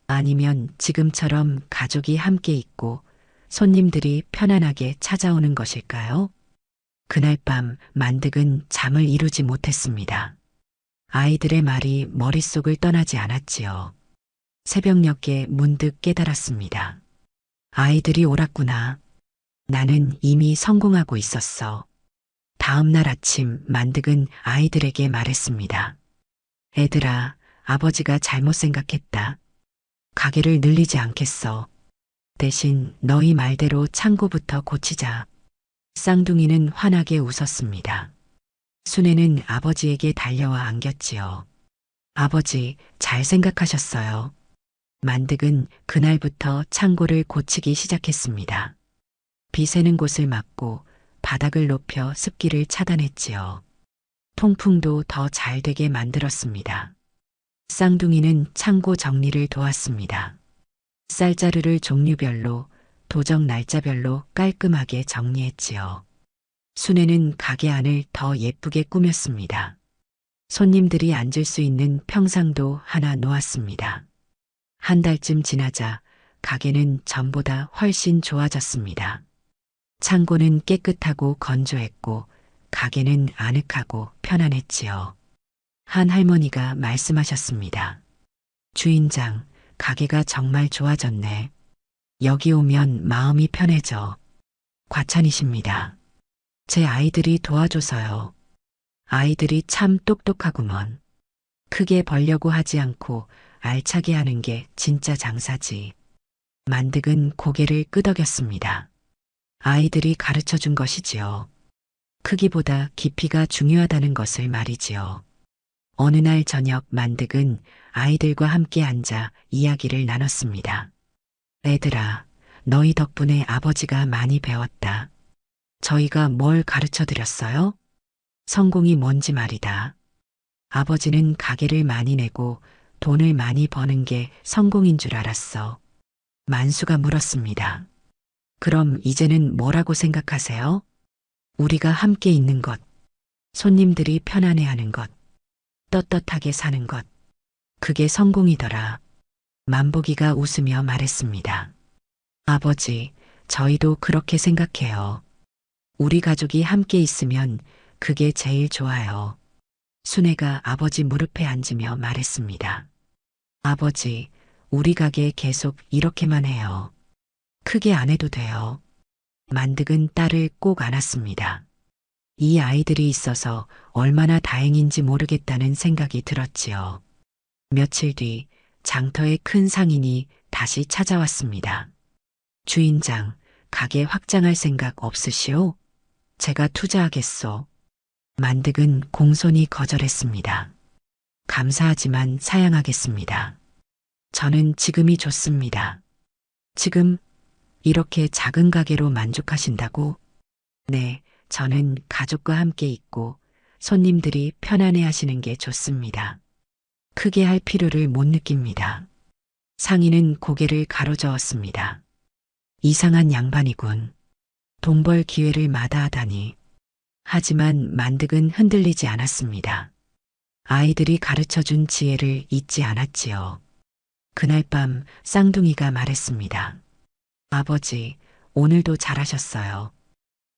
아니면 지금처럼 가족이 함께 있고 손님들이 편안하게 찾아오는 것일까요? 그날 밤 만득은 잠을 이루지 못했습니다. 아이들의 말이 머릿속을 떠나지 않았지요. 새벽녘에 문득 깨달았습니다. 아이들이 옳았구나. 나는 이미 성공하고 있었어. 다음 날 아침 만득은 아이들에게 말했습니다. 애들아, 아버지가 잘못 생각했다. 가게를 늘리지 않겠어. 대신 너희 말대로 창고부터 고치자. 쌍둥이는 환하게 웃었습니다. 순애는 아버지에게 달려와 안겼지요. 아버지, 잘 생각하셨어요. 만득은 그날부터 창고를 고치기 시작했습니다. 비 새는 곳을 막고 바닥을 높여 습기를 차단했지요. 통풍도 더 잘 되게 만들었습니다. 쌍둥이는 창고 정리를 도왔습니다. 쌀자루를 종류별로, 도정 날짜별로 깔끔하게 정리했지요. 순애는 가게 안을 더 예쁘게 꾸몄습니다. 손님들이 앉을 수 있는 평상도 하나 놓았습니다. 한 달쯤 지나자 가게는 전보다 훨씬 좋아졌습니다. 창고는 깨끗하고 건조했고 가게는 아늑하고 편안했지요. 한 할머니가 말씀하셨습니다. 주인장, 가게가 정말 좋아졌네. 여기 오면 마음이 편해져. 과찬이십니다. 제 아이들이 도와줘서요. 아이들이 참 똑똑하구먼. 크게 벌려고 하지 않고 알차게 하는 게 진짜 장사지. 만득은 고개를 끄덕였습니다. 아이들이 가르쳐 준 것이지요. 크기보다 깊이가 중요하다는 것을 말이지요. 어느 날 저녁 만득은 아이들과 함께 앉아 이야기를 나눴습니다. 애들아, 너희 덕분에 아버지가 많이 배웠다. 저희가 뭘 가르쳐 드렸어요? 성공이 뭔지 말이다. 아버지는 가게를 많이 내고 돈을 많이 버는 게 성공인 줄 알았어. 만수가 물었습니다. 그럼 이제는 뭐라고 생각하세요? 우리가 함께 있는 것, 손님들이 편안해하는 것, 떳떳하게 사는 것. 그게 성공이더라. 만복이가 웃으며 말했습니다. 아버지, 저희도 그렇게 생각해요. 우리 가족이 함께 있으면 그게 제일 좋아요. 순애가 아버지 무릎에 앉으며 말했습니다. 아버지, 우리 가게 계속 이렇게만 해요. 크게 안 해도 돼요. 만득은 딸을 꼭 안았습니다. 이 아이들이 있어서 얼마나 다행인지 모르겠다는 생각이 들었지요. 며칠 뒤 장터의 큰 상인이 다시 찾아왔습니다. 주인장, 가게 확장할 생각 없으시오? 제가 투자하겠소. 만득은 공손히 거절했습니다. 감사하지만 사양하겠습니다. 저는 지금이 좋습니다. 지금 이렇게 작은 가게로 만족하신다고? 네, 저는 가족과 함께 있고 손님들이 편안해 하시는 게 좋습니다. 크게 할 필요를 못 느낍니다. 상인은 고개를 가로저었습니다. 이상한 양반이군. 돈 벌 기회를 마다하다니. 하지만 만득은 흔들리지 않았습니다. 아이들이 가르쳐준 지혜를 잊지 않았지요. 그날 밤 쌍둥이가 말했습니다. 아버지, 오늘도 잘하셨어요.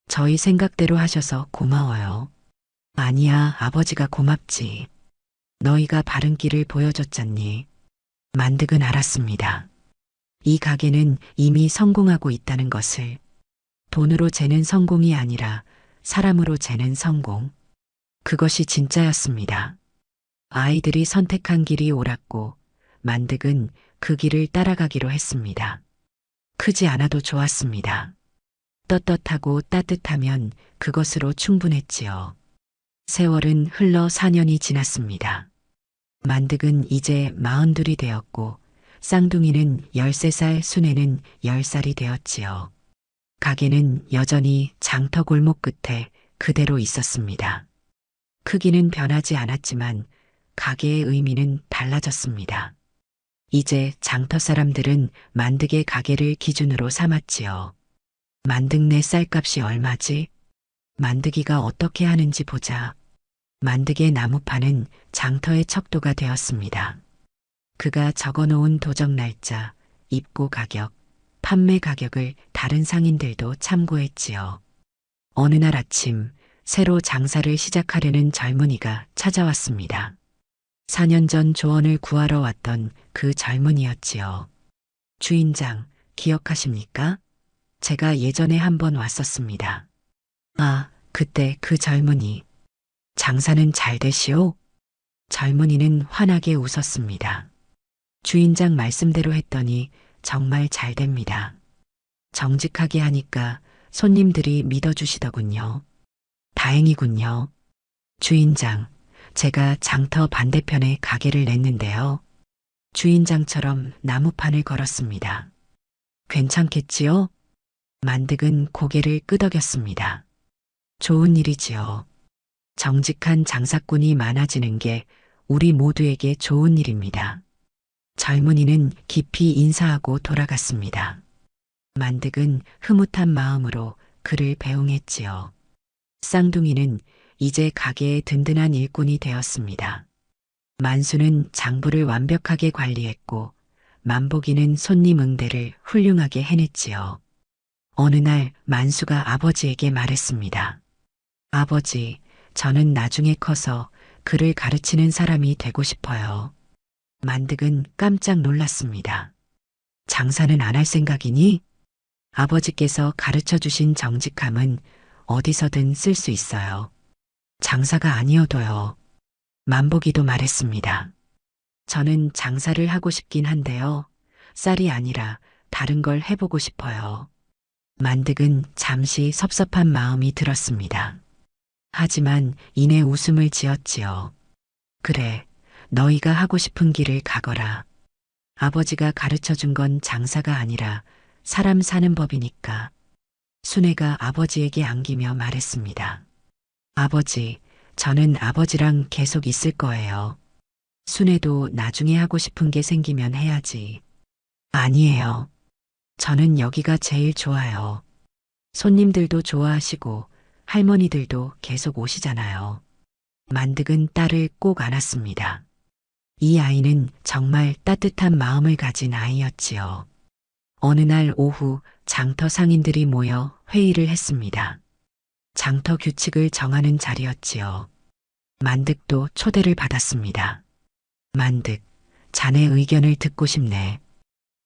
저희 생각대로 하셔서 고마워요. 아니야, 아버지가 고맙지. 너희가 바른 길을 보여줬잖니. 만득은 알았습니다. 이 가게는 이미 성공하고 있다는 것을. 돈으로 재는 성공이 아니라 사람으로 재는 성공. 그것이 진짜였습니다. 아이들이 선택한 길이 옳았고 만득은 그 길을 따라가기로 했습니다. 크지 않아도 좋았습니다. 떳떳하고 따뜻하면 그것으로 충분했지요. 세월은 흘러 4년이 지났습니다. 만득은 이제 42이 되었고 쌍둥이는 13살, 순애는 10살이 되었지요. 가게는 여전히 장터 골목 끝에 그대로 있었습니다. 크기는 변하지 않았지만 가게의 의미는 달라졌습니다. 이제 장터 사람들은 만득의 가게를 기준으로 삼았지요. 만득네 쌀값이 얼마지? 만득이가 어떻게 하는지 보자. 만득의 나무판은 장터의 척도가 되었습니다. 그가 적어놓은 도적 날짜, 입고 가격, 판매 가격을 다른 상인들도 참고했지요. 어느 날 아침, 새로 장사를 시작하려는 젊은이가 찾아왔습니다. 4년 전 조언을 구하러 왔던 그 젊은이였지요. 주인장, 기억하십니까? 제가 예전에 한번 왔었습니다. 아, 그때 그 젊은이. 장사는 잘 되시오? 젊은이는 환하게 웃었습니다. 주인장 말씀대로 했더니 정말 잘 됩니다. 정직하게 하니까 손님들이 믿어주시더군요. 다행이군요. 주인장, 제가 장터 반대편에 가게를 냈는데요. 주인장처럼 나무판을 걸었습니다. 괜찮겠지요? 만득은 고개를 끄덕였습니다. 좋은 일이지요. 정직한 장사꾼이 많아지는 게 우리 모두에게 좋은 일입니다. 젊은이는 깊이 인사하고 돌아갔습니다. 만득은 흐뭇한 마음으로 그를 배웅했지요. 쌍둥이는 이제 가게의 든든한 일꾼이 되었습니다. 만수는 장부를 완벽하게 관리했고 만복이는 손님 응대를 훌륭하게 해냈지요. 어느 날 만수가 아버지에게 말했습니다. 아버지, 저는 나중에 커서 글을 가르치는 사람이 되고 싶어요. 만득은 깜짝 놀랐습니다. 장사는 안 할 생각이니? 아버지께서 가르쳐 주신 정직함은 어디서든 쓸 수 있어요. 장사가 아니어도요. 만복이도 말했습니다. 저는 장사를 하고 싶긴 한데요. 쌀이 아니라 다른 걸 해보고 싶어요. 만득은 잠시 섭섭한 마음이 들었습니다. 하지만 이내 웃음을 지었지요. 그래, 너희가 하고 싶은 길을 가거라. 아버지가 가르쳐 준 건 장사가 아니라 사람 사는 법이니까. 순애가 아버지에게 안기며 말했습니다. 아버지, 저는 아버지랑 계속 있을 거예요. 순애도 나중에 하고 싶은 게 생기면 해야지. 아니에요. 저는 여기가 제일 좋아요. 손님들도 좋아하시고 할머니들도 계속 오시잖아요. 만득은 딸을 꼭 안았습니다. 이 아이는 정말 따뜻한 마음을 가진 아이였지요. 어느 날 오후 장터 상인들이 모여 회의를 했습니다. 장터 규칙을 정하는 자리였지요. 만득도 초대를 받았습니다. 만득, 자네 의견을 듣고 싶네.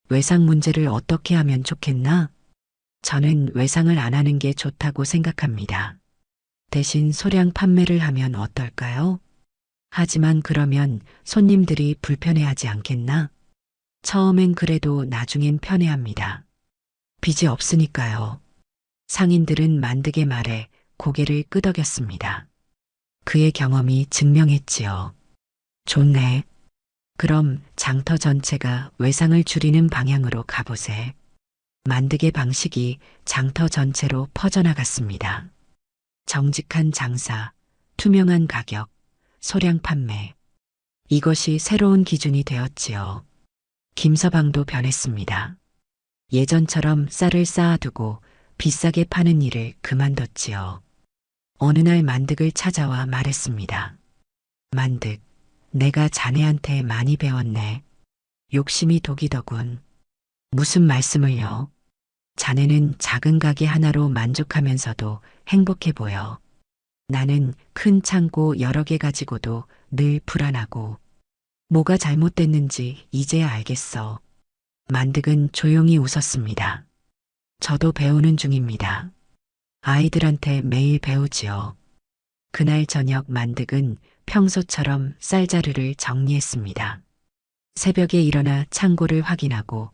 외상 문제를 어떻게 하면 좋겠나? 저는 외상을 안 하는 게 좋다고 생각합니다. 대신 소량 판매를 하면 어떨까요? 하지만 그러면 손님들이 불편해하지 않겠나? 처음엔 그래도 나중엔 편해합니다. 빚이 없으니까요. 상인들은 만득의 말에 고개를 끄덕였습니다. 그의 경험이 증명했지요. 좋네. 그럼 장터 전체가 외상을 줄이는 방향으로 가보세. 만득의 방식이 장터 전체로 퍼져나갔습니다. 정직한 장사, 투명한 가격, 소량 판매. 이것이 새로운 기준이 되었지요. 김서방도 변했습니다. 예전처럼 쌀을 쌓아두고 비싸게 파는 일을 그만뒀지요. 어느 날 만득을 찾아와 말했습니다. 만득, 내가 자네한테 많이 배웠네. 욕심이 독이더군. 무슨 말씀을요? 자네는 작은 가게 하나로 만족하면서도 행복해 보여. 나는 큰 창고 여러 개 가지고도 늘 불안하고. 뭐가 잘못됐는지 이제야 알겠어. 만득은 조용히 웃었습니다. 저도 배우는 중입니다. 아이들한테 매일 배우지요. 그날 저녁 만득은 평소처럼 쌀자루를 정리했습니다. 새벽에 일어나 창고를 확인하고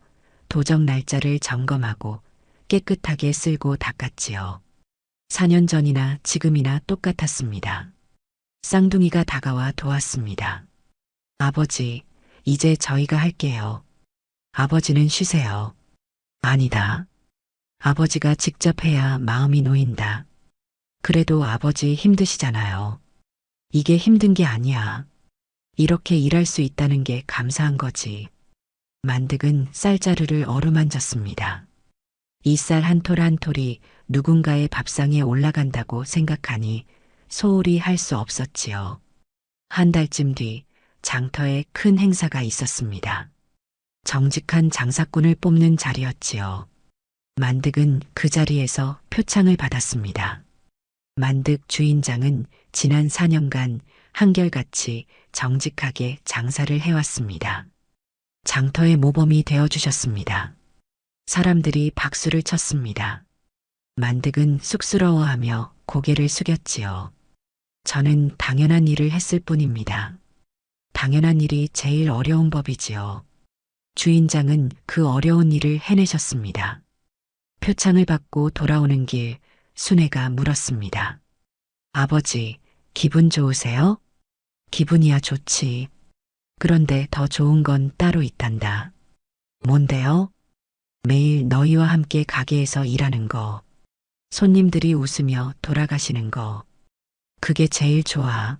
도적 날짜를 점검하고 깨끗하게 쓸고 닦았지요. 4년 전이나 지금이나 똑같았습니다. 쌍둥이가 다가와 도왔습니다. 아버지, 이제 저희가 할게요. 아버지는 쉬세요. 아니다. 아버지가 직접 해야 마음이 놓인다. 그래도 아버지 힘드시잖아요. 이게 힘든 게 아니야. 이렇게 일할 수 있다는 게 감사한 거지. 만득은 쌀자루를 어루만졌습니다. 이 쌀 한 톨 한 톨이 누군가의 밥상에 올라간다고 생각하니 소홀히 할 수 없었지요. 한 달쯤 뒤 장터에 큰 행사가 있었습니다. 정직한 장사꾼을 뽑는 자리였지요. 만득은 그 자리에서 표창을 받았습니다. 만득 주인장은 지난 4년간 한결같이 정직하게 장사를 해왔습니다. 장터의 모범이 되어주셨습니다. 사람들이 박수를 쳤습니다. 만득은 쑥스러워하며 고개를 숙였지요. 저는 당연한 일을 했을 뿐입니다. 당연한 일이 제일 어려운 법이지요. 주인장은 그 어려운 일을 해내셨습니다. 표창을 받고 돌아오는 길 순애가 물었습니다. 아버지, 기분 좋으세요? 기분이야 좋지. 그런데 더 좋은 건 따로 있단다. 뭔데요? 매일 너희와 함께 가게에서 일하는 거. 손님들이 웃으며 돌아가시는 거. 그게 제일 좋아.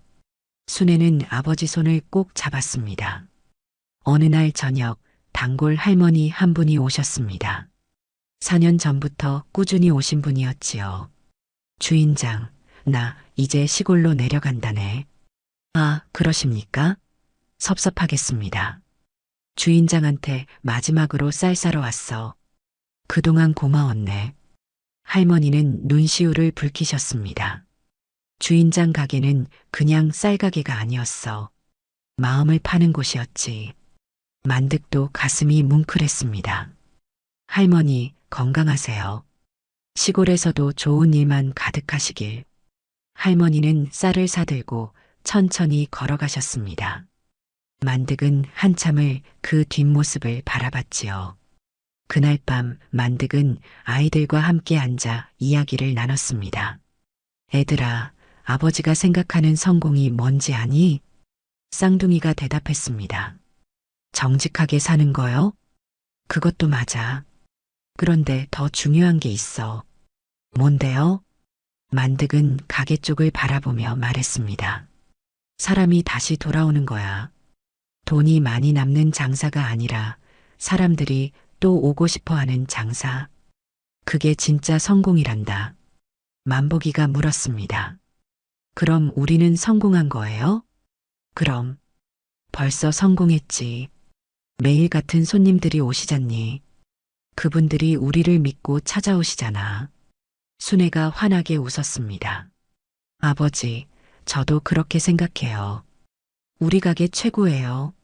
순애는 아버지 손을 꼭 잡았습니다. 어느 날 저녁 단골 할머니 한 분이 오셨습니다. 4년 전부터 꾸준히 오신 분이었지요. 주인장, 나 이제 시골로 내려간다네. 아, 그러십니까? 섭섭하겠습니다. 주인장한테 마지막으로 쌀 사러 왔어. 그동안 고마웠네. 할머니는 눈시울을 붉히셨습니다. 주인장 가게는 그냥 쌀 가게가 아니었어. 마음을 파는 곳이었지. 만득도 가슴이 뭉클했습니다. 할머니, 건강하세요. 시골에서도 좋은 일만 가득하시길. 할머니는 쌀을 사들고 천천히 걸어가셨습니다. 만득은 한참을 그 뒷모습을 바라봤지요. 그날 밤 만득은 아이들과 함께 앉아 이야기를 나눴습니다. 애들아, 아버지가 생각하는 성공이 뭔지 아니? 쌍둥이가 대답했습니다. 정직하게 사는 거요? 그것도 맞아. 그런데 더 중요한 게 있어. 뭔데요? 만득은 가게 쪽을 바라보며 말했습니다. 사람이 다시 돌아오는 거야. 돈이 많이 남는 장사가 아니라 사람들이 또 오고 싶어 하는 장사. 그게 진짜 성공이란다. 만복이가 물었습니다. 그럼 우리는 성공한 거예요? 그럼. 벌써 성공했지. 매일 같은 손님들이 오시잖니. 그분들이 우리를 믿고 찾아오시잖아. 순애가 환하게 웃었습니다. 아버지, 저도 그렇게 생각해요. 우리 가게 최고예요.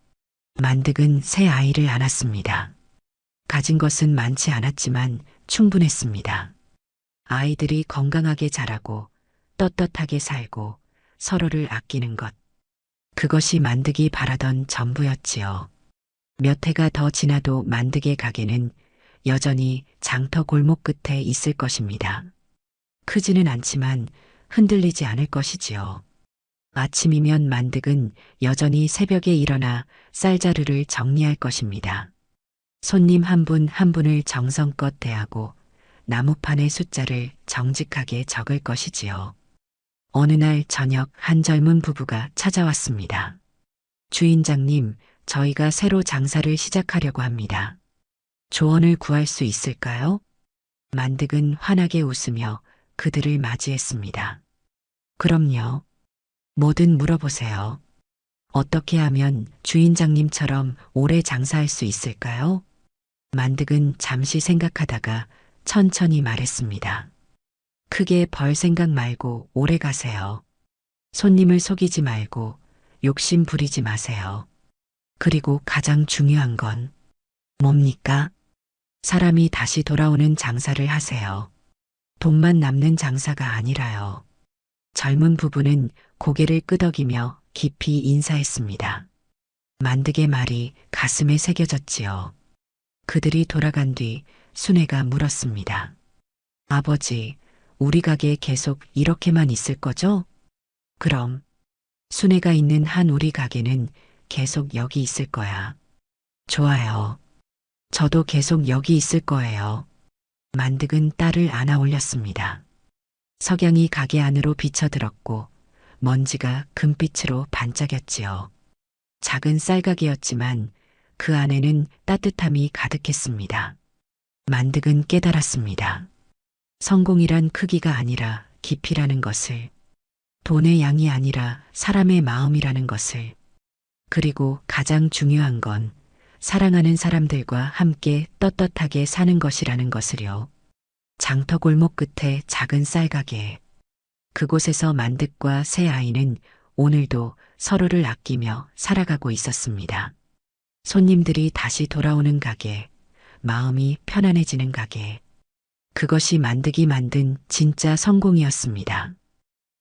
만득은 새 아이를 안았습니다. 가진 것은 많지 않았지만 충분했습니다. 아이들이 건강하게 자라고 떳떳하게 살고 서로를 아끼는 것. 그것이 만득이 바라던 전부였지요. 몇 해가 더 지나도 만득의 가게는 여전히 장터 골목 끝에 있을 것입니다. 크지는 않지만 흔들리지 않을 것이지요. 아침이면 만득은 여전히 새벽에 일어나 쌀자루를 정리할 것입니다. 손님 한 분 한 분을 정성껏 대하고 나무판의 숫자를 정직하게 적을 것이지요. 어느 날 저녁 한 젊은 부부가 찾아왔습니다. 주인장님, 저희가 새로 장사를 시작하려고 합니다. 조언을 구할 수 있을까요? 만득은 환하게 웃으며 그들을 맞이했습니다. 그럼요. 뭐든 물어보세요. 어떻게 하면 주인장님처럼 오래 장사할 수 있을까요? 만득은 잠시 생각하다가 천천히 말했습니다. 크게 벌 생각 말고 오래 가세요. 손님을 속이지 말고 욕심 부리지 마세요. 그리고 가장 중요한 건 뭡니까? 사람이 다시 돌아오는 장사를 하세요. 돈만 남는 장사가 아니라요. 젊은 부부는 고개를 끄덕이며 깊이 인사했습니다. 만득의 말이 가슴에 새겨졌지요. 그들이 돌아간 뒤 순애가 물었습니다. 아버지, 우리 가게 계속 이렇게만 있을 거죠? 그럼 순애가 있는 한 우리 가게는 계속 여기 있을 거야. 좋아요. 저도 계속 여기 있을 거예요. 만득은 딸을 안아 올렸습니다. 석양이 가게 안으로 비쳐들었고 먼지가 금빛으로 반짝였지요. 작은 쌀가게였지만 그 안에는 따뜻함이 가득했습니다. 만득은 깨달았습니다. 성공이란 크기가 아니라 깊이라는 것을, 돈의 양이 아니라 사람의 마음이라는 것을. 그리고 가장 중요한 건 사랑하는 사람들과 함께 떳떳하게 사는 것이라는 것을요. 장터 골목 끝에 작은 쌀가게. 그곳에서 만득과 새 아이는 오늘도 서로를 아끼며 살아가고 있었습니다. 손님들이 다시 돌아오는 가게, 마음이 편안해지는 가게. 그것이 만득이 만든 진짜 성공이었습니다.